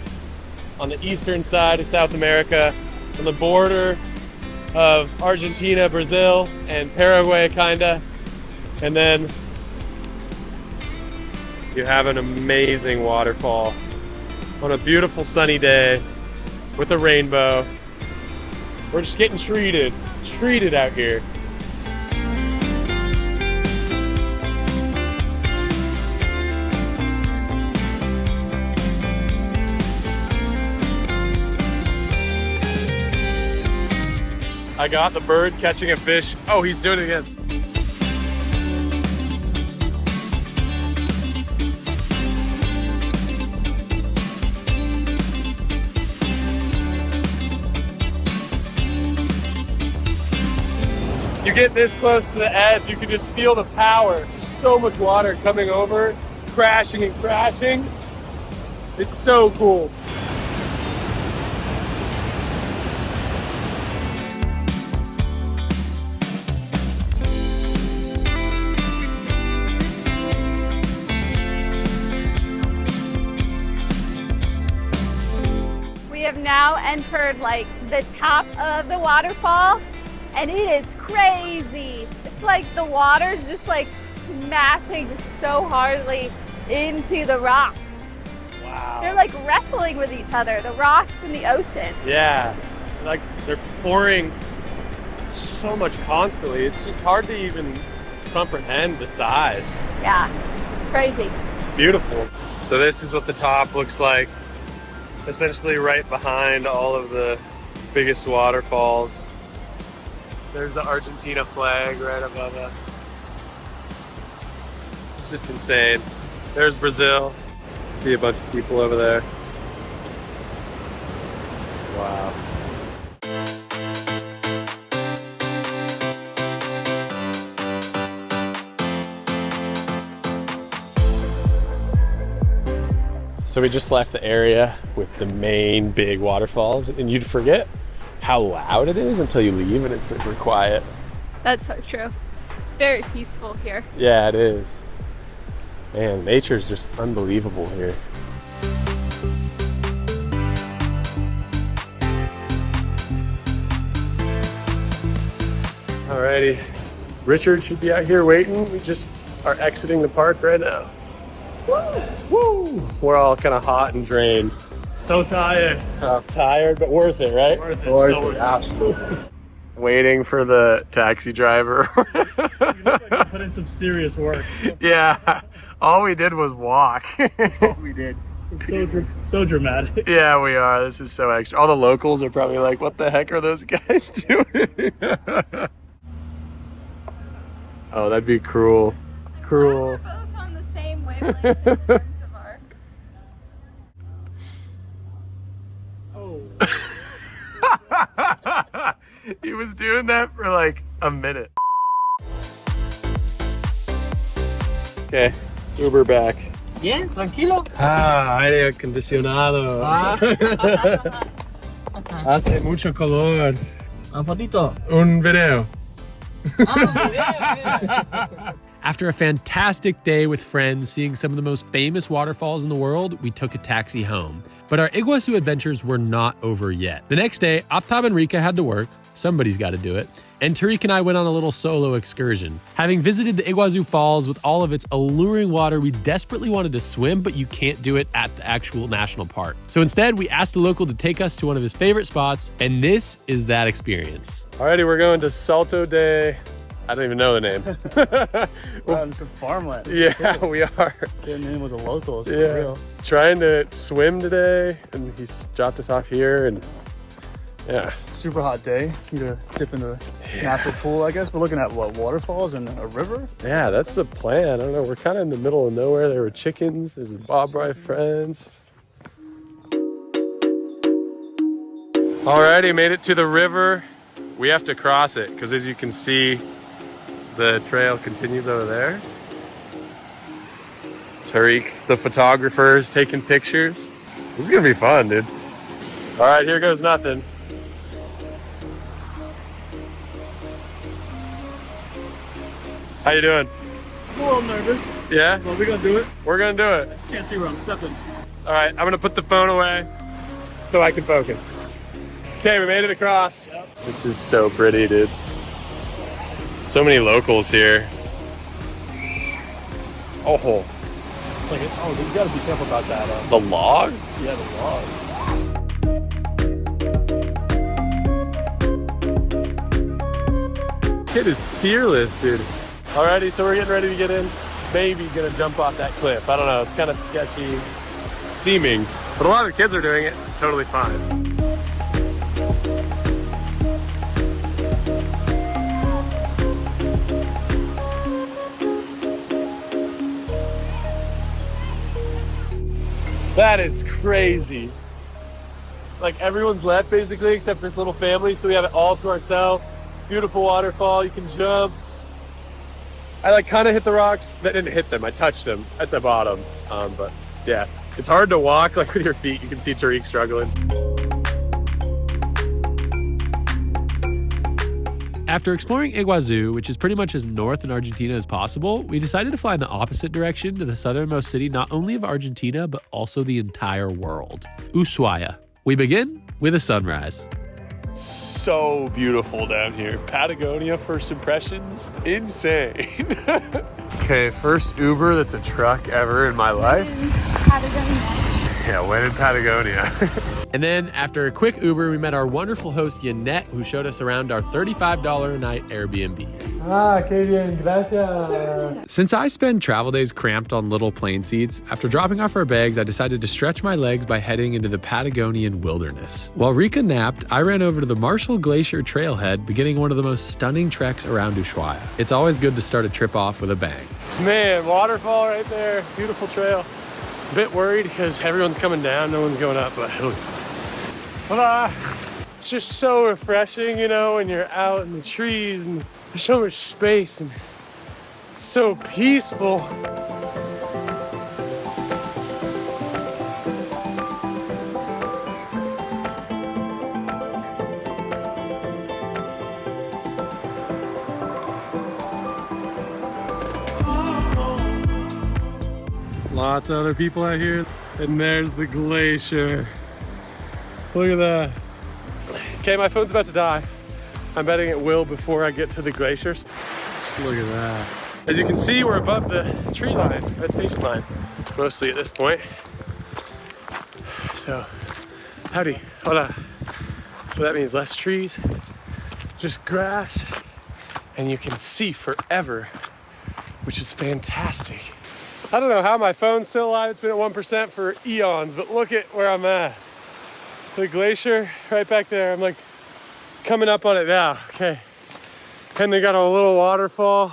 on the eastern side of South America, on the border of Argentina, Brazil, and Paraguay, kinda. And then you have an amazing waterfall on a beautiful sunny day with a rainbow. We're just getting treated out here. I got the bird catching a fish. Oh, he's doing it again. You get this close to the edge, you can just feel the power. There's so much water coming over, crashing and crashing. It's so cool. now entered like the top of the waterfall, and it is crazy. It's like the water's just like smashing so hardly into the rocks. Wow. They're like wrestling with each other, the rocks and the ocean. Yeah, like they're pouring so much constantly. It's just hard to even comprehend the size. Yeah, crazy. Beautiful. So this is what the top looks like. Essentially right behind all of the biggest waterfalls. There's the Argentina flag right above us. It's just insane. There's Brazil. See a bunch of people over there. Wow. So we just left the area with the main big waterfalls, and you'd forget how loud it is until you leave and it's super quiet. That's so true. It's very peaceful here. Yeah, it is. Man, nature's just unbelievable here. Alrighty, Richard should be out here waiting. We just are exiting the park right now. Woo! Woo! We're all kind of hot and drained. So tired. Tired, but worth it, right? Worth it, absolutely. Waiting for the taxi driver. You look like you put in some serious work. Yeah, all we did was walk. That's what we did. So dramatic. Yeah, we are. This is so extra. All the locals are probably like, what the heck are those guys doing? Oh, that'd be cruel. Cruel. We're both on the same wavelength in terms of our... Oh. He was doing that for like a minute. Okay, Uber back. Bien, tranquilo. Ah, aire acondicionado. Hace mucho calor. Un fotito. Un video. After a fantastic day with friends seeing some of the most famous waterfalls in the world, we took a taxi home. But our Iguazu adventures were not over yet. The next day, Aftab and Rika had to work. Somebody's got to do it. And Tariq and I went on a little solo excursion. Having visited the Iguazu Falls with all of its alluring water, we desperately wanted to swim, but you can't do it at the actual national park. So instead, we asked a local to take us to one of his favorite spots, and this is that experience. Alrighty, we're going to Salto de... I don't even know the name. We're on some farmland. Yeah, we are. Getting in with the locals, Yeah. for real. Trying to swim today, and he's dropped us off here, and yeah. Super hot day. Need to dip in the natural pool, I guess. We're looking at what, waterfalls and a river? Yeah, that's the plan. I don't know. We're kind of in the middle of nowhere. There were chickens. There's a Bob Rye Friends. Alrighty, made it to the river. We have to cross it because, as you can see, the trail continues over there. Tariq, the photographer, is taking pictures. This is gonna be fun, dude. All right, here goes nothing. How you doing? I'm a little nervous, Yeah? but we're gonna do it. We're gonna do it. Can't see where I'm stepping. All right, I'm gonna put the phone away so I can focus. Okay, we made it across. Yep. This is so pretty, dude. So many locals here. Oh, It's like, oh, you gotta be careful about that. the log? Yeah, the log. Kid is fearless, dude. Alrighty, so we're getting ready to get in. Maybe gonna jump off that cliff. I don't know, it's kind of sketchy seeming, but a lot of the kids are doing it totally fine. That is crazy. Like, everyone's left basically except this little family, so we have it all to ourselves. Beautiful waterfall, you can jump. I like kind of hit the rocks. That didn't hit them, I touched them at the bottom. But yeah, it's hard to walk like with your feet. You can see Tariq struggling. After exploring Iguazu, which is pretty much as north in Argentina as possible, we decided to fly in the opposite direction to the southernmost city not only of Argentina, but also the entire world, Ushuaia. We begin with a sunrise. So beautiful down here. Patagonia first impressions, insane. Okay, first Uber that's a truck ever in my life. Yeah, when in Patagonia. And then after a quick Uber, we met our wonderful host, Yannette, who showed us around our $35 a night Airbnb. Ah, que bien, gracias. Since I spend travel days cramped on little plane seats, after dropping off our bags, I decided to stretch my legs by heading into the Patagonian wilderness. While Rika napped, I ran over to the Marshall Glacier trailhead, beginning one of the most stunning treks around Ushuaia. It's always good to start a trip off with a bang. Man, waterfall right there, beautiful trail. A bit worried because everyone's coming down, no one's going up, but it'll be fine. Hola. It's just so refreshing, you know, when you're out in the trees and there's so much space and it's so peaceful. Lots of other people out here. And there's the glacier. Look at that. Okay, my phone's about to die. I'm betting it will before I get to the glacier. Just look at that. As you can see, we're above the tree line, vegetation line, mostly at this point. So, howdy, hola. So that means less trees, just grass, and you can see forever, which is fantastic. I don't know how my phone's still alive. It's been at 1% for eons, but look at where I'm at. The glacier right back there. I'm like coming up on it now. Okay. And they got a little waterfall.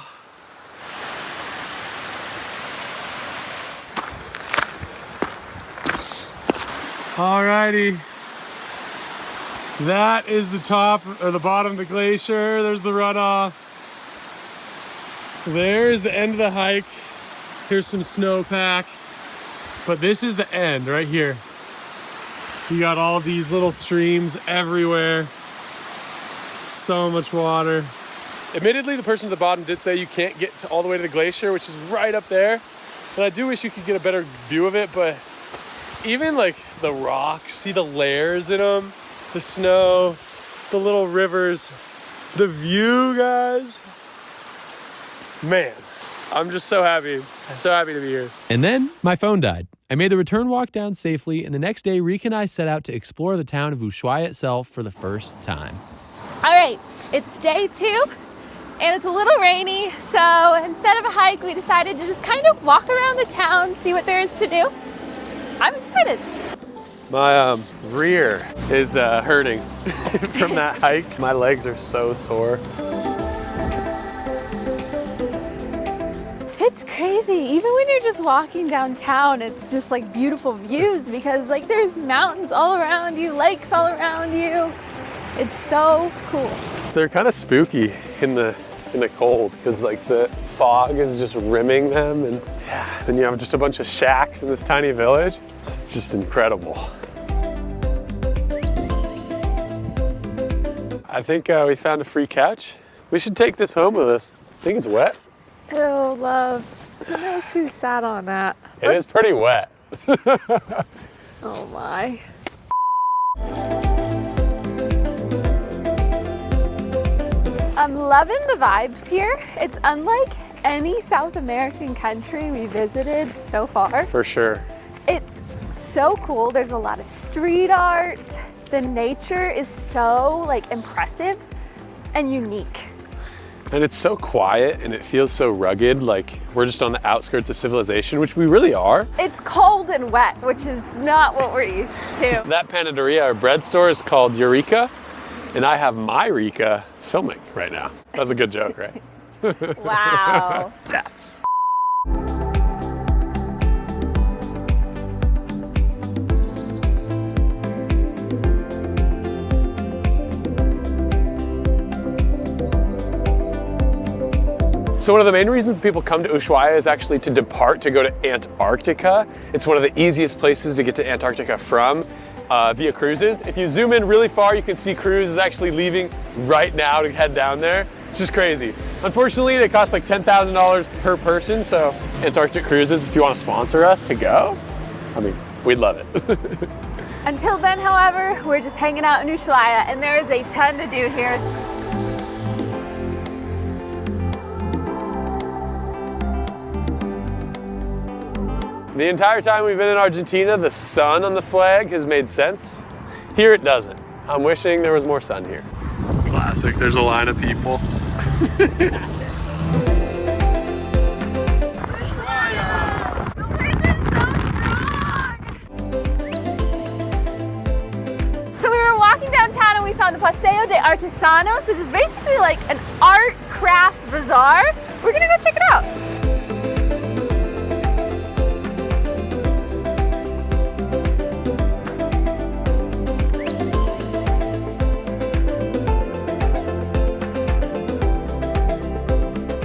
Alrighty. That is the top or the bottom of the glacier. There's the runoff. There's the end of the hike. Here's some snowpack. But this is the end right here. You got all these little streams everywhere. So much water. Admittedly, the person at the bottom did say you can't get to all the way to the glacier, which is right up there. And I do wish you could get a better view of it, but even like the rocks, see the layers in them, the snow, the little rivers, the view, guys. Man, I'm just so happy to be here. And then my phone died. I made the return walk down safely, and the next day, Rika and I set out to explore the town of Ushuaia itself for the first time. All right, it's day 2, and it's a little rainy, so instead of a hike, we decided to just kind of walk around the town, see what there is to do. I'm excited. My rear is hurting from that hike. My legs are so sore. It's crazy. Even when you're just walking downtown, it's just like beautiful views because like there's mountains all around you, lakes all around you. It's so cool. They're kind of spooky in the cold because like the fog is just rimming them, and yeah, then you have just a bunch of shacks in this tiny village. It's just incredible. I think we found a free catch. We should take this home with us. I think it's wet. Oh, love. Who knows who sat on that? It is pretty wet. Oh my. I'm loving the vibes here. It's unlike any South American country we visited so far. For sure. It's so cool. There's a lot of street art. The nature is so like impressive and unique. And it's so quiet and it feels so rugged, like we're just on the outskirts of civilization, which we really are. It's cold and wet, which is not what we're used to. That panaderia, our bread store, is called Eureka, and I have my Rika filming right now. That was a good joke, right? Wow. Yes. So one of the main reasons people come to Ushuaia is actually to depart to go to Antarctica. It's one of the easiest places to get to Antarctica from via cruises. If you zoom in really far, you can see cruises actually leaving right now to head down there. It's just crazy. Unfortunately, they cost like $10,000 per person, so Antarctic Cruises, if you want to sponsor us to go, I mean, we'd love it. Until then, however, we're just hanging out in Ushuaia, and there is a ton to do here. The entire time we've been in Argentina, the sun on the flag has made sense. Here it doesn't. I'm wishing there was more sun here. Classic, there's a line of people. So we were walking downtown and we found the Paseo Artesanos, which is basically like an art crafts bazaar. We're gonna go check it out.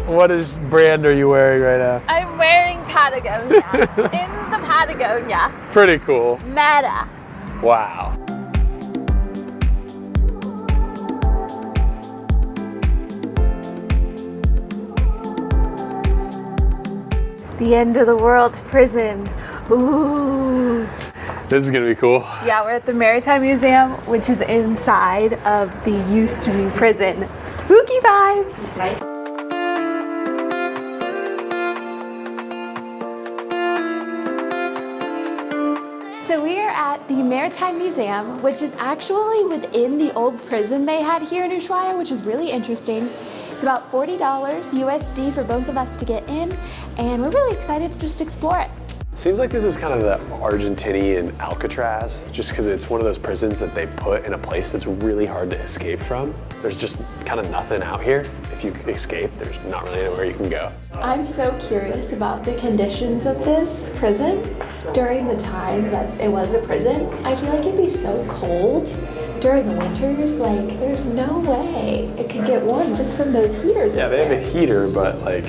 What brand are you wearing right now? I'm wearing Patagonia. In the Patagonia. Pretty cool. Meta. Wow. The end of the world prison. Ooh. This is gonna be cool. Yeah, we're at the Maritime Museum, which is inside of the used to be prison. Spooky vibes. So we are at the Maritime Museum, which is actually within the old prison they had here in Ushuaia, which is really interesting. It's about $40 USD for both of us to get in, and we're really excited to just explore it. Seems like this is kind of the Argentinian Alcatraz, just because it's one of those prisons that they put in a place that's really hard to escape from. There's just kind of nothing out here. If you escape, there's not really anywhere you can go. I'm so curious about the conditions of this prison during the time that it was a prison. I feel like it'd be so cold during the winters. Like, there's no way it could get warm just from those heaters. Yeah, they have a heater, but like,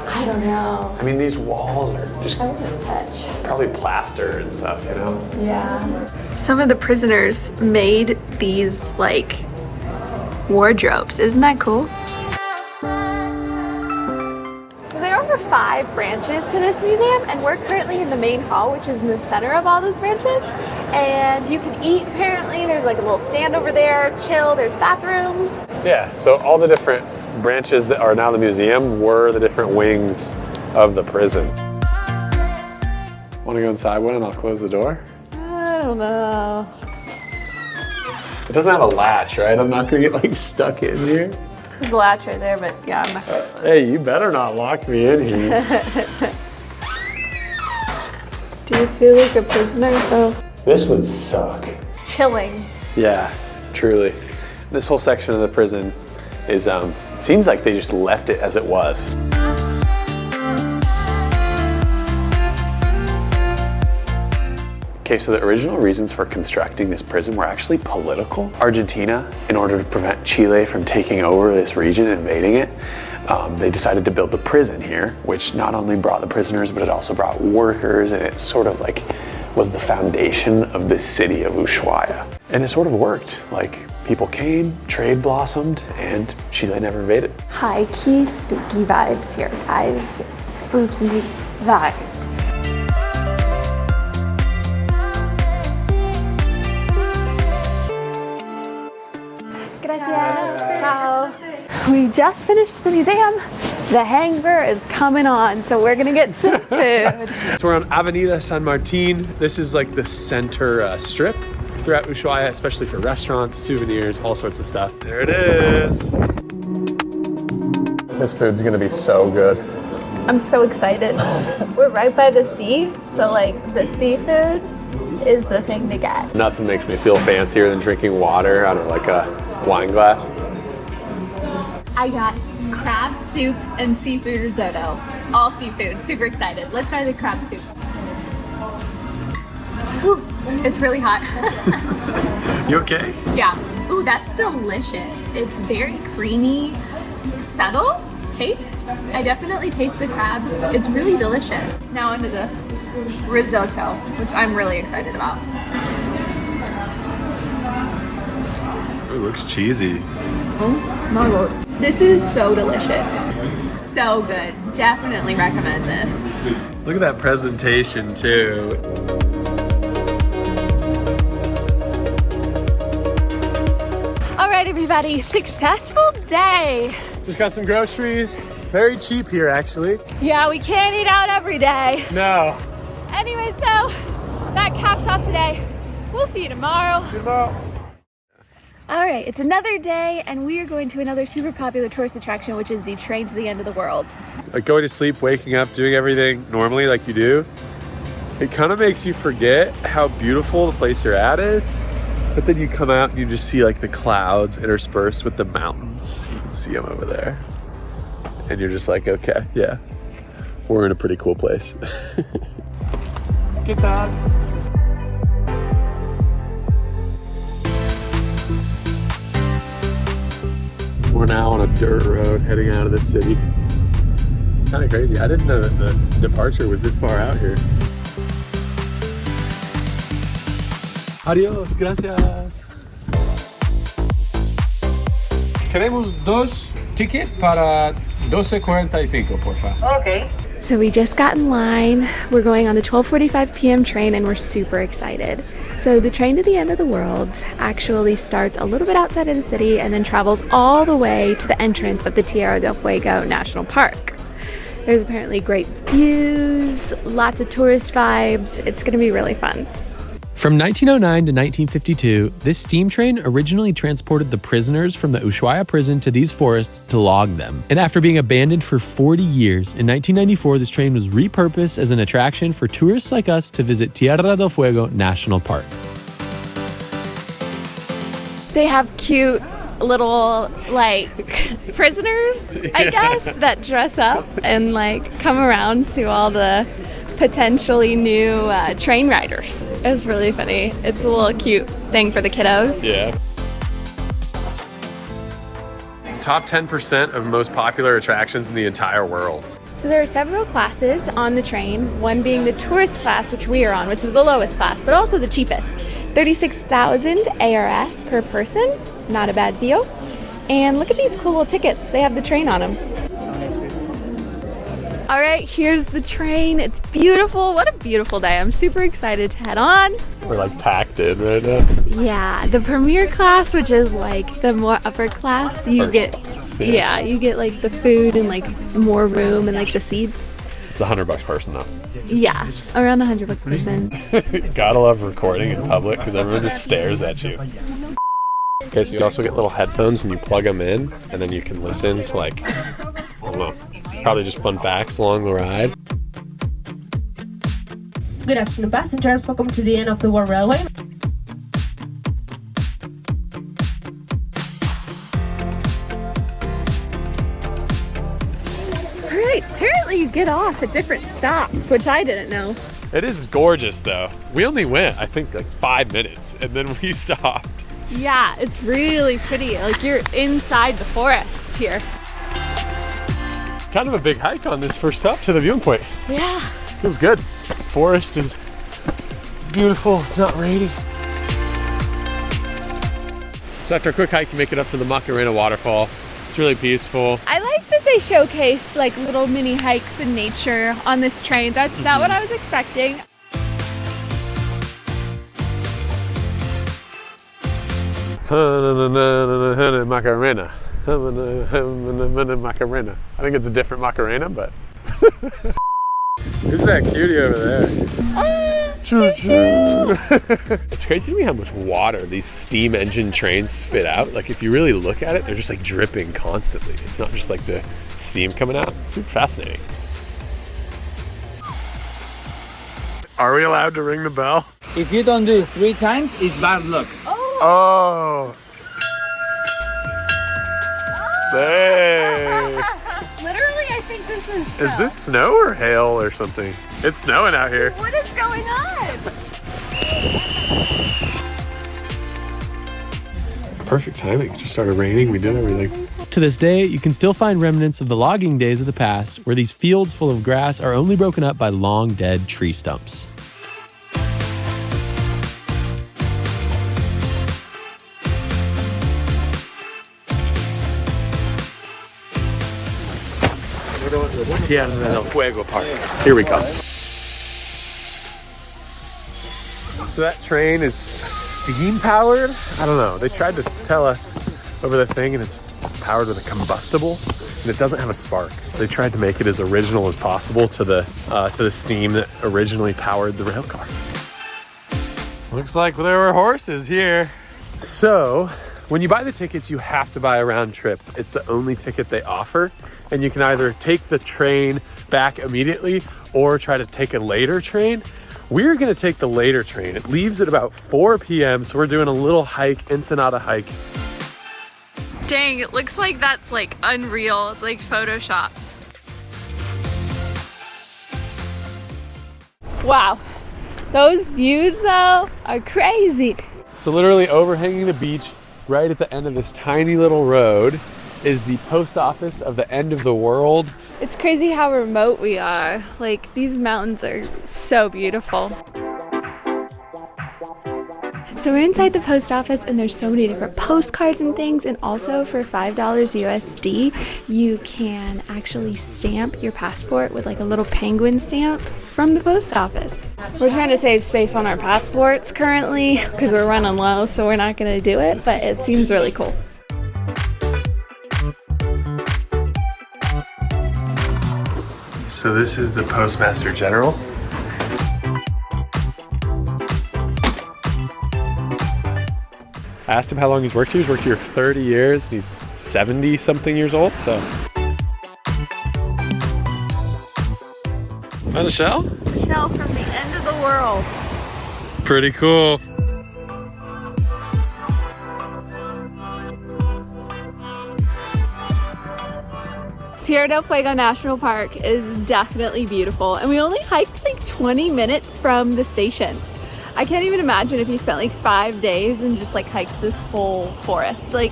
I don't know. I mean, these walls are just I wouldn't touch. probably plaster and stuff, you know? Yeah. Some of the prisoners made these like wardrobes. Isn't that cool? So there are 5 branches to this museum, and we're currently in the main hall, which is in the center of all those branches. And you can eat, apparently. There's like a little stand over there, chill, there's bathrooms. Yeah, so all the different branches that are now the museum were the different wings of the prison. Want to go inside one and I'll close the door? I don't know. It doesn't have a latch, right? I'm not gonna get like stuck in here. There's a latch right there, but yeah, I'm not gonna. Hey, you better not lock me in here. Do you feel like a prisoner though? This would suck. Chilling. Yeah, truly. This whole section of the prison is, it seems like they just left it as it was. Okay, so the original reasons for constructing this prison were actually political. Argentina, in order to prevent Chile from taking over this region and invading it, they decided to build the prison here, which not only brought the prisoners, but it also brought workers, and it sort of like was the foundation of this city of Ushuaia. And it sort of worked. Like, people came, trade blossomed, and Chile never invaded. High-key spooky vibes here, guys. Spooky vibes. Gracias. Ciao. We just finished the museum. The hangover is coming on, so we're gonna get some food. So we're on Avenida San Martin. This is like the center strip throughout Ushuaia, especially for restaurants, souvenirs, all sorts of stuff. There it is. This food's gonna be so good. I'm so excited. We're right by the sea, so like the seafood is the thing to get. Nothing makes me feel fancier than drinking water out of like a wine glass. I got crab soup and seafood risotto. All seafood, super excited. Let's try the crab soup. Ooh, it's really hot. You okay? Yeah. Ooh, that's delicious. It's very creamy, subtle taste. I definitely taste the crab. It's really delicious. Now into the risotto, which I'm really excited about. It looks cheesy. Oh my lord. This is so delicious. So good. Definitely recommend this. Look at that presentation too. right, everybody, successful day. Just got some groceries. Very cheap here, actually. Yeah, we can't eat out every day. No. Anyway, so that caps off today. We'll see you tomorrow. See you tomorrow. All right, it's another day, and we are going to another super popular tourist attraction, which is the train to the end of the world. Like going to sleep, waking up, doing everything normally like you do, it kind of makes you forget how beautiful the place you're at is. But then you come out and you just see like the clouds interspersed with the mountains. You can see them over there. And you're just like, okay, yeah, we're in a pretty cool place. Get that. We're now on a dirt road heading out of the city. Kind of crazy. I didn't know that the departure was this far out here. Adiós, gracias. Queremos dos tickets para 12:45, por favor. Okay. So we just got in line. We're going on the 12:45 p.m. train, and we're super excited. So the train to the end of the world actually starts a little bit outside of the city and then travels all the way to the entrance of the Tierra del Fuego National Park. There's apparently great views, lots of tourist vibes. It's gonna be really fun. From 1909 to 1952, this steam train originally transported the prisoners from the Ushuaia prison to these forests to log them. And after being abandoned for 40 years, in 1994, this train was repurposed as an attraction for tourists like us to visit Tierra del Fuego National Park. They have cute little, like, prisoners, I guess, that dress up and, like, come around to all the potentially new train riders. It was really funny. It's a little cute thing for the kiddos. Yeah. Top 10% of most popular attractions in the entire world. So there are several classes on the train, one being the tourist class, which we are on, which is the lowest class, but also the cheapest. 36,000 ARS per person, not a bad deal. And look at these cool little tickets. They have the train on them. All right, here's the train. It's beautiful. What a beautiful day. I'm super excited to head on. We're like packed in right now. Yeah, the premier class, which is like the more upper class, you get, yeah, you get like the food and like more room and like the seats. It's $100 per person though. Yeah, around $100 per person. Gotta love recording in public because everyone just stares at you. Okay, so you also get little headphones and you plug them in and then you can listen to like, I don't know, probably just fun facts along the ride. Good afternoon, passengers. Welcome to the end of the World Railway. All right, apparently you get off at different stops, which I didn't know. It is gorgeous though. We only went, I think, like 5 minutes and then we stopped. Yeah, it's really pretty. Like you're inside the forest here. Kind of a big hike on this first stop to the viewing point. Yeah. Feels good. Forest is beautiful. It's not raining. So after a quick hike, you make it up to the Macarena Waterfall. It's really peaceful. I like that they showcase like little mini hikes in nature on this train. That's not what I was expecting. Macarena. Macarena. I think it's a different Macarena, but who's that cutie over there? Choo choo. It's crazy to me how much water these steam engine trains spit out. Like if you really look at it, they're just like dripping constantly. It's not just like the steam coming out. It's super fascinating. Are we allowed to ring the bell? If you don't do it 3 times, it's bad luck. Oh. Hey. Literally, I think this is snow. Is this snow or hail or something? It's snowing out here. What is going on? Perfect timing. It just started raining. We did everything. To this day, you can still find remnants of the logging days of the past, where these fields full of grass are only broken up by long dead tree stumps. Tierra del Fuego Park. Here we go. So that train is steam powered? I don't know. They tried to tell us over the thing, and it's powered with a combustible, and it doesn't have a spark. They tried to make it as original as possible to the steam that originally powered the rail car. Looks like there were horses here. So when you buy the tickets, you have to buy a round trip. It's the only ticket they offer, and you can either take the train back immediately or try to take a later train. We're gonna take the later train. It leaves at about 4 p.m. So we're doing a little hike, Ensenada hike. Dang, it looks like that's like unreal. It's like photoshopped. Wow, those views though are crazy. So literally overhanging the beach, right at the end of this tiny little road, is the post office of the end of the world. It's crazy how remote we are. Like, these mountains are so beautiful. So we're inside the post office, and there's so many different postcards and things, and also for $5 USD, you can actually stamp your passport with like a little penguin stamp from the post office. We're trying to save space on our passports currently because we're running low, so we're not gonna do it, but it seems really cool. So this is the Postmaster General. I asked him how long he's worked here. He's worked here 30 years. He's 70 something years old, so. Found a shell? A shell from the end of the world. Pretty cool. Tierra del Fuego National Park is definitely beautiful, and we only hiked like 20 minutes from the station. I can't even imagine if you spent like 5 days and just like hiked this whole forest. Like,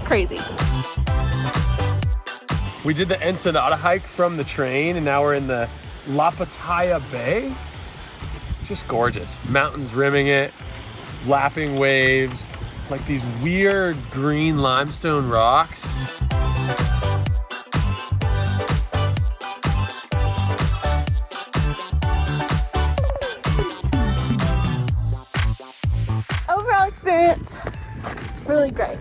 crazy. We did the Ensenada hike from the train, and now we're in the La Pataya Bay. Just gorgeous. Mountains rimming it, lapping waves, like these weird green limestone rocks. Overall experience, really great.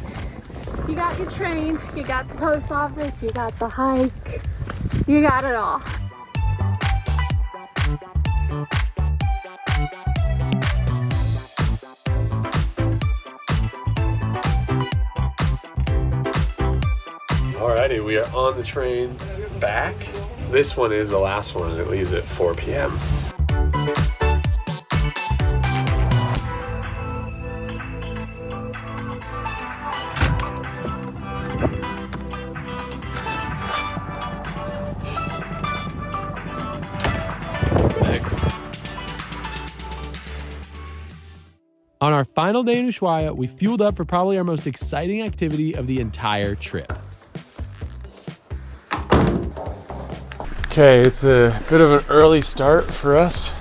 You got your train, you got the post office, you got the hike, you got it all. Alrighty, we are on the train back. This one is the last one, and it leaves at 4 p.m. On our final day in Ushuaia, we fueled up for probably our most exciting activity of the entire trip. Okay, it's a bit of an early start for us.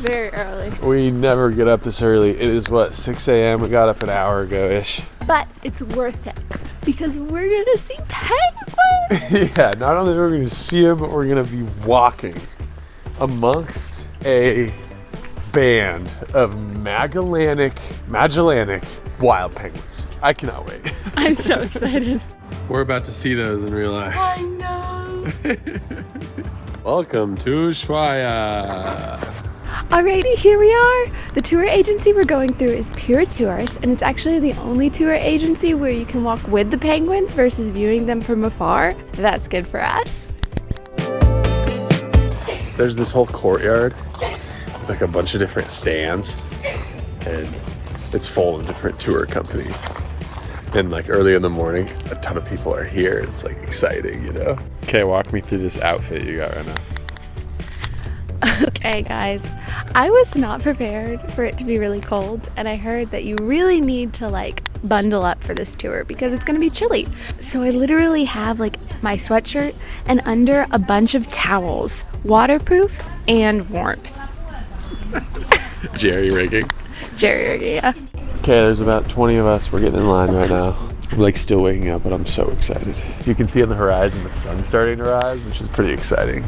Very early. We never get up this early. It is what, 6 a.m.? We got up an hour ago-ish. But it's worth it because we're gonna see penguins. Yeah, not only are we gonna see them, but we're gonna be walking amongst a band of Magellanic wild penguins. I cannot wait. I'm so excited. We're about to see those in real life. I know. Welcome to Ushuaia. Alrighty, here we are. The tour agency we're going through is Pure Tours, and it's actually the only tour agency where you can walk with the penguins versus viewing them from afar. That's good for us. There's this whole courtyard with like a bunch of different stands, and it's full of different tour companies. And like early in the morning, a ton of people are here. It's like exciting, you know? Okay, walk me through this outfit you got right now. Okay, guys, I was not prepared for it to be really cold, and I heard that you really need to like bundle up for this tour because it's gonna be chilly. So I literally have like my sweatshirt and under a bunch of towels, waterproof and warmth. Jerry rigging. Jerry rigging, yeah. Okay, there's about 20 of us. We're getting in line right now. I'm like still waking up, but I'm so excited. You can see on the horizon the sun's starting to rise, which is pretty exciting.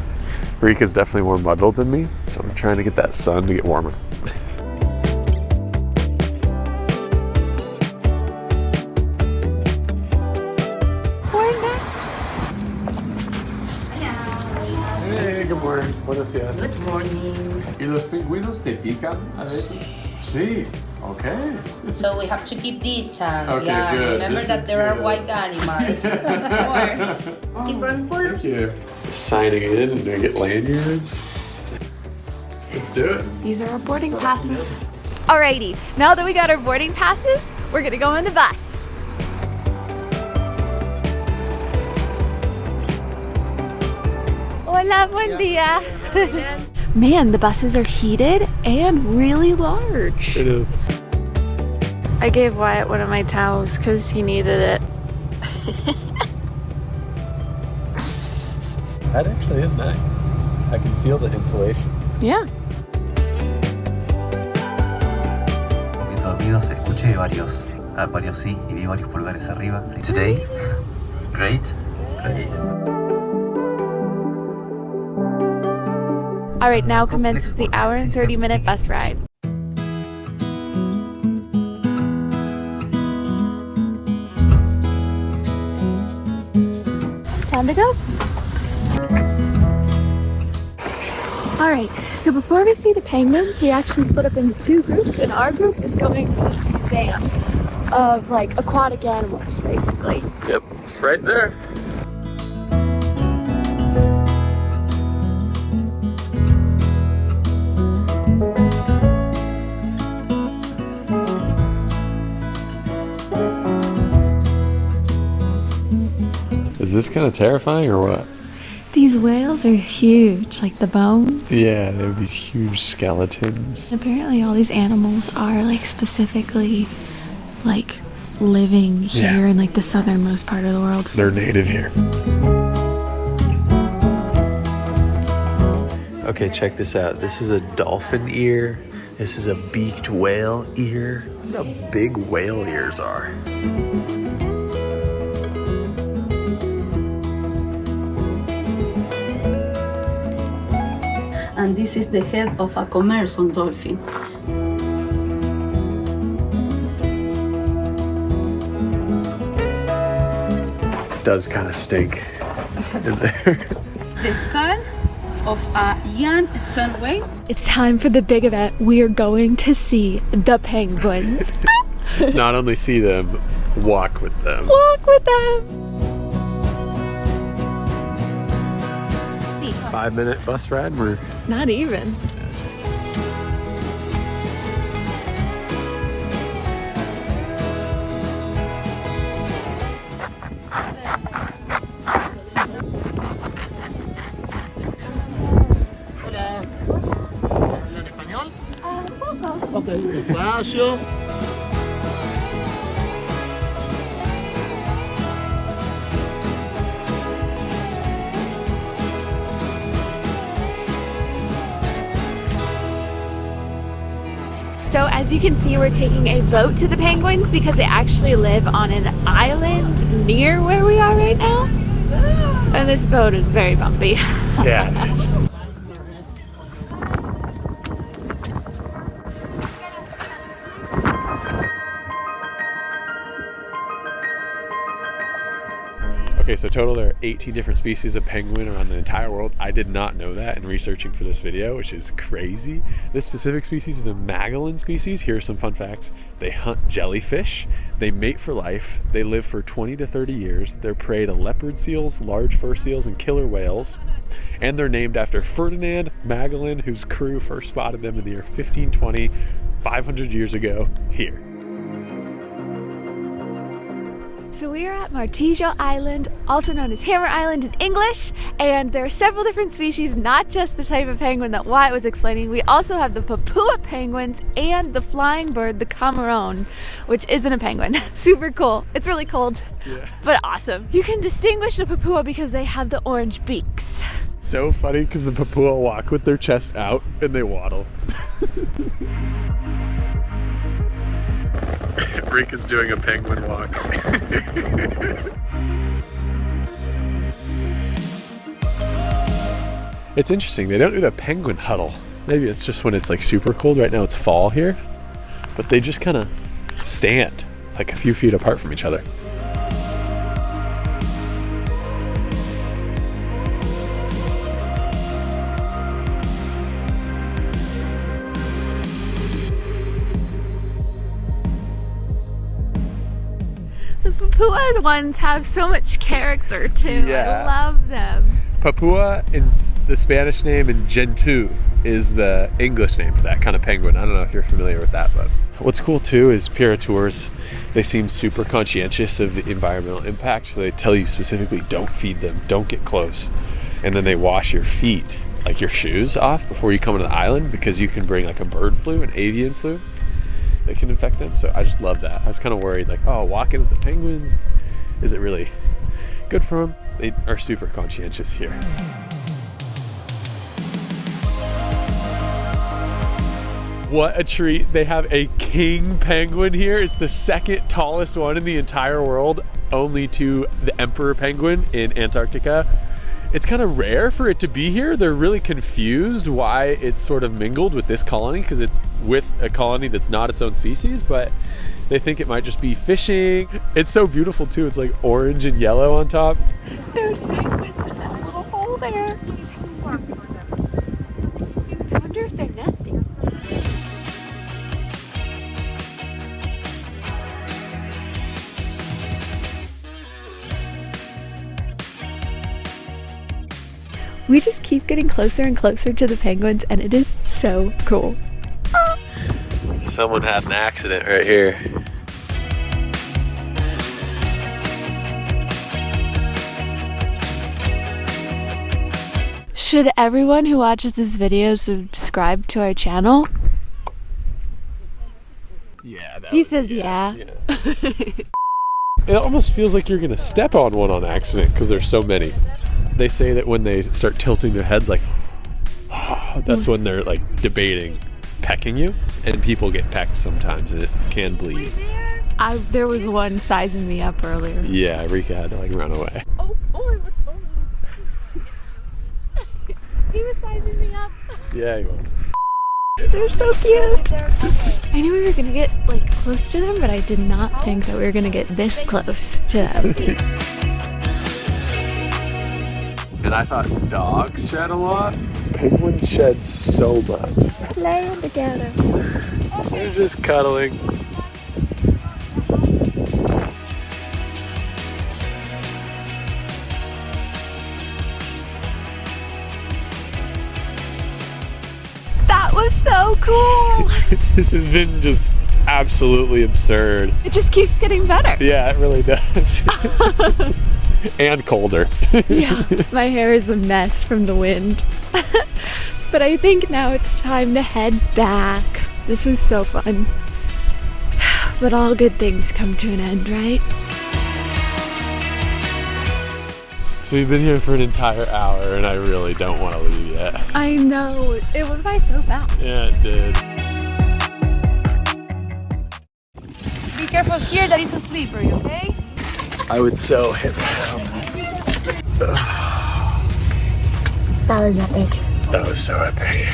Rika's definitely more muddled than me, so I'm trying to get that sun to get warmer. morning. Buenos días. Good morning. ¿Y los pingüinos te pican a veces? Sí. Okay. So we have to keep distance. Okay, yeah, good. remember that there are white animals. Of course. Different colors. Thank you. Signing in and we get lanyards. Let's do it. These are our boarding passes. Alrighty, now that we got our boarding passes, we're gonna go on the bus. Hola, buen día. Man, the buses are heated and really large. I gave Wyatt one of my towels because he needed it. That actually is nice. I can feel the insulation. Yeah. Que tu oído se escuche varios sí, y vi varios pulgares arriba. Today, great. All right, now commences the hour and 30-minute bus ride. Time to go. All right, so before we see the penguins, we actually split up into two groups, and our group is going to the museum of like aquatic animals, basically. Yep, it's right there. Is this kind of terrifying or what? These whales are huge, like the bones. Yeah, they have these huge skeletons. Apparently all these animals are like specifically like living here in like the southernmost part of the world. They're native here. Okay, check this out. This is a dolphin ear. This is a beaked whale ear. Look how big whale ears are. And this is the head of a commercial dolphin. It does kind of stink in there. The skull of a young sperm whale. It's time for the big event. We are going to see the penguins. Not only see them, walk with them. Walk with them. 5-minute bus ride. We're not even. Despacio. So as you can see, we're taking a boat to the penguins because they actually live on an island near where we are right now. And this boat is very bumpy. Yeah, it is. Okay, so total there are 18 different species of penguin around the entire world. I did not know that in researching for this video, which is crazy. This specific species is the Magellan species. Here are some fun facts. They hunt jellyfish, they mate for life, they live for 20 to 30 years, they're prey to leopard seals, large fur seals, and killer whales. And they're named after Ferdinand Magellan, whose crew first spotted them in the year 1520, 500 years ago, here. So we are at Martijo Island, also known as Hammer Island in English, and there are several different species, not just the type of penguin that Wyatt was explaining. We also have the Papua penguins and the flying bird, the Cameron, which isn't a penguin. Super cool. It's really cold, but awesome. You can distinguish the Papua because they have the orange beaks. So funny because the Papua walk with their chest out and they waddle. Rick is doing a penguin walk. It's interesting, they don't do the penguin huddle. Maybe it's just when it's like super cold. Right now it's fall here, but they just kind of stand like a few feet apart from each other. Papua ones have so much character too. Yeah. I love them. Papua is the Spanish name, and Gentoo is the English name for that kind of penguin. I don't know if you're familiar with that, but what's cool too is Pira Tours. They seem super conscientious of the environmental impact. So they tell you specifically, don't feed them, don't get close. And then they wash your feet, like your shoes, off before you come to the island, because you can bring like a bird flu, an avian flu that can infect them. So I just love that. I was kind of worried, like, oh, walking with the penguins, is it really good for them? They are super conscientious here. What a treat. They have a king penguin here. It's the second tallest one in the entire world, only to the emperor penguin in Antarctica. It's kind of rare for it to be here. They're really confused why it's sort of mingled with this colony, because it's with a colony that's not its own species, but they think it might just be fishing. It's so beautiful too. It's like orange and yellow on top. There's penguins in that little hole there. I wonder if they're nesting. We just keep getting closer and closer to the penguins, and it is so cool. Someone had an accident right here. Should everyone who watches this video subscribe to our channel? Yeah. He says yeah. It almost feels like you're gonna step on one on accident because there's so many. They say that when they start tilting their heads like, that's when they're like debating pecking you, and people get pecked sometimes and it can bleed. There was one sizing me up earlier. Yeah, Rika had to like run away. He was sizing me up. Yeah, he was. They're so cute. I knew we were gonna get like close to them, but I did not think that we were gonna get this close to them. And I thought dogs shed a lot. Penguins shed so much. Playing together. They're just cuddling. That was so cool. This has been just absolutely absurd. It just keeps getting better. Yeah, it really does. And colder. Yeah, my hair is a mess from the wind. But I think now it's time to head back. This was so fun. But all good things come to an end, right? So we've been here for an entire hour and I really don't want to leave yet. I know, it went by so fast. Yeah, it did. Be careful here, that is a slippery, okay? I would so hit that. That was epic. That was so epic.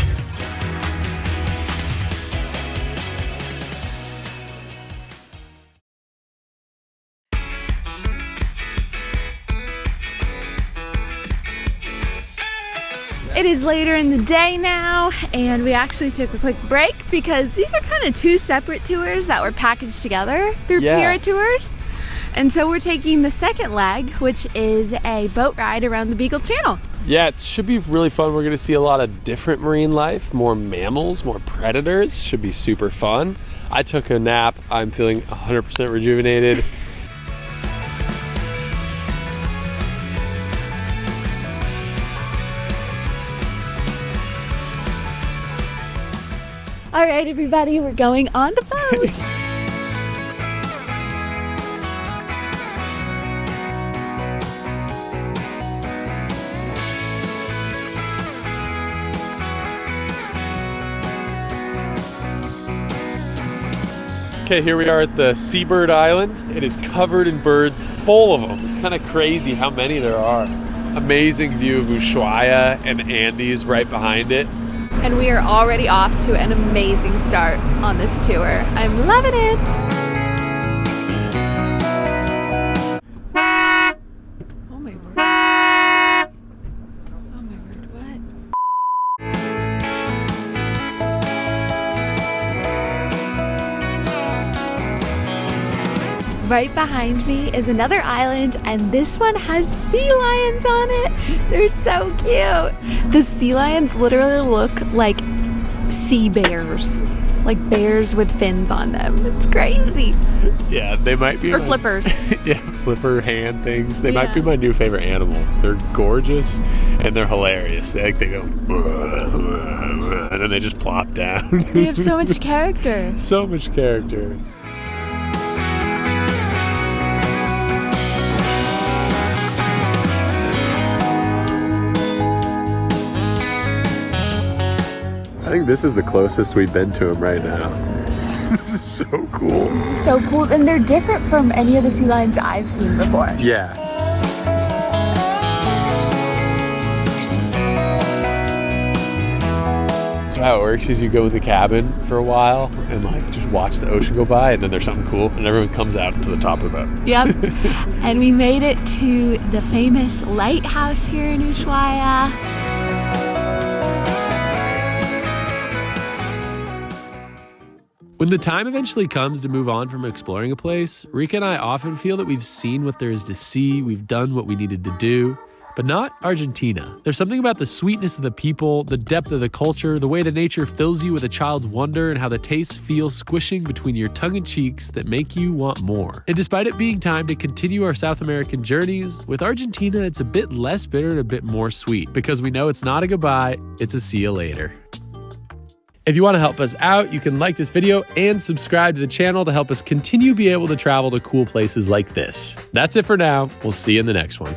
It is later in the day now, and we actually took a quick break because these are kind of two separate tours that were packaged together through Pira Tours. And so we're taking the second leg, which is a boat ride around the Beagle Channel. Yeah, it should be really fun. We're gonna see a lot of different marine life, more mammals, more predators. Should be super fun. I took a nap. I'm feeling 100% rejuvenated. All right, everybody, we're going on the boat. Okay, here we are at the Seabird Island. It is covered in birds, full of them. It's kind of crazy how many there are. Amazing view of Ushuaia and Andes right behind it. And we are already off to an amazing start on this tour. I'm loving it. Oh my word. Oh my word, what? Right behind me is another island, and this one has sea lions on it. They're so cute. The sea lions literally look like sea bears, like bears with fins on them. It's crazy. Yeah, they might be. Or flippers. Yeah, flipper hand things. They might be my new favorite animal. They're gorgeous and they're hilarious. They go, and then they just plop down. They have so much character. So much character. I think this is the closest we've been to him right now. This is so cool. This is so cool, and they're different from any of the sea lions I've seen before. Yeah. So how it works is you go in the cabin for a while and like just watch the ocean go by, and then there's something cool and everyone comes out to the top of the boat. Yep. And we made it to the famous lighthouse here in Ushuaia. When the time eventually comes to move on from exploring a place, Rika and I often feel that we've seen what there is to see, we've done what we needed to do, but not Argentina. There's something about the sweetness of the people, the depth of the culture, the way that nature fills you with a child's wonder, and how the tastes feel squishing between your tongue and cheeks that make you want more. And despite it being time to continue our South American journeys, with Argentina it's a bit less bitter and a bit more sweet, because we know it's not a goodbye, it's a see you later. If you want to help us out, you can like this video and subscribe to the channel to help us continue be able to travel to cool places like this. That's it for now. We'll see you in the next one.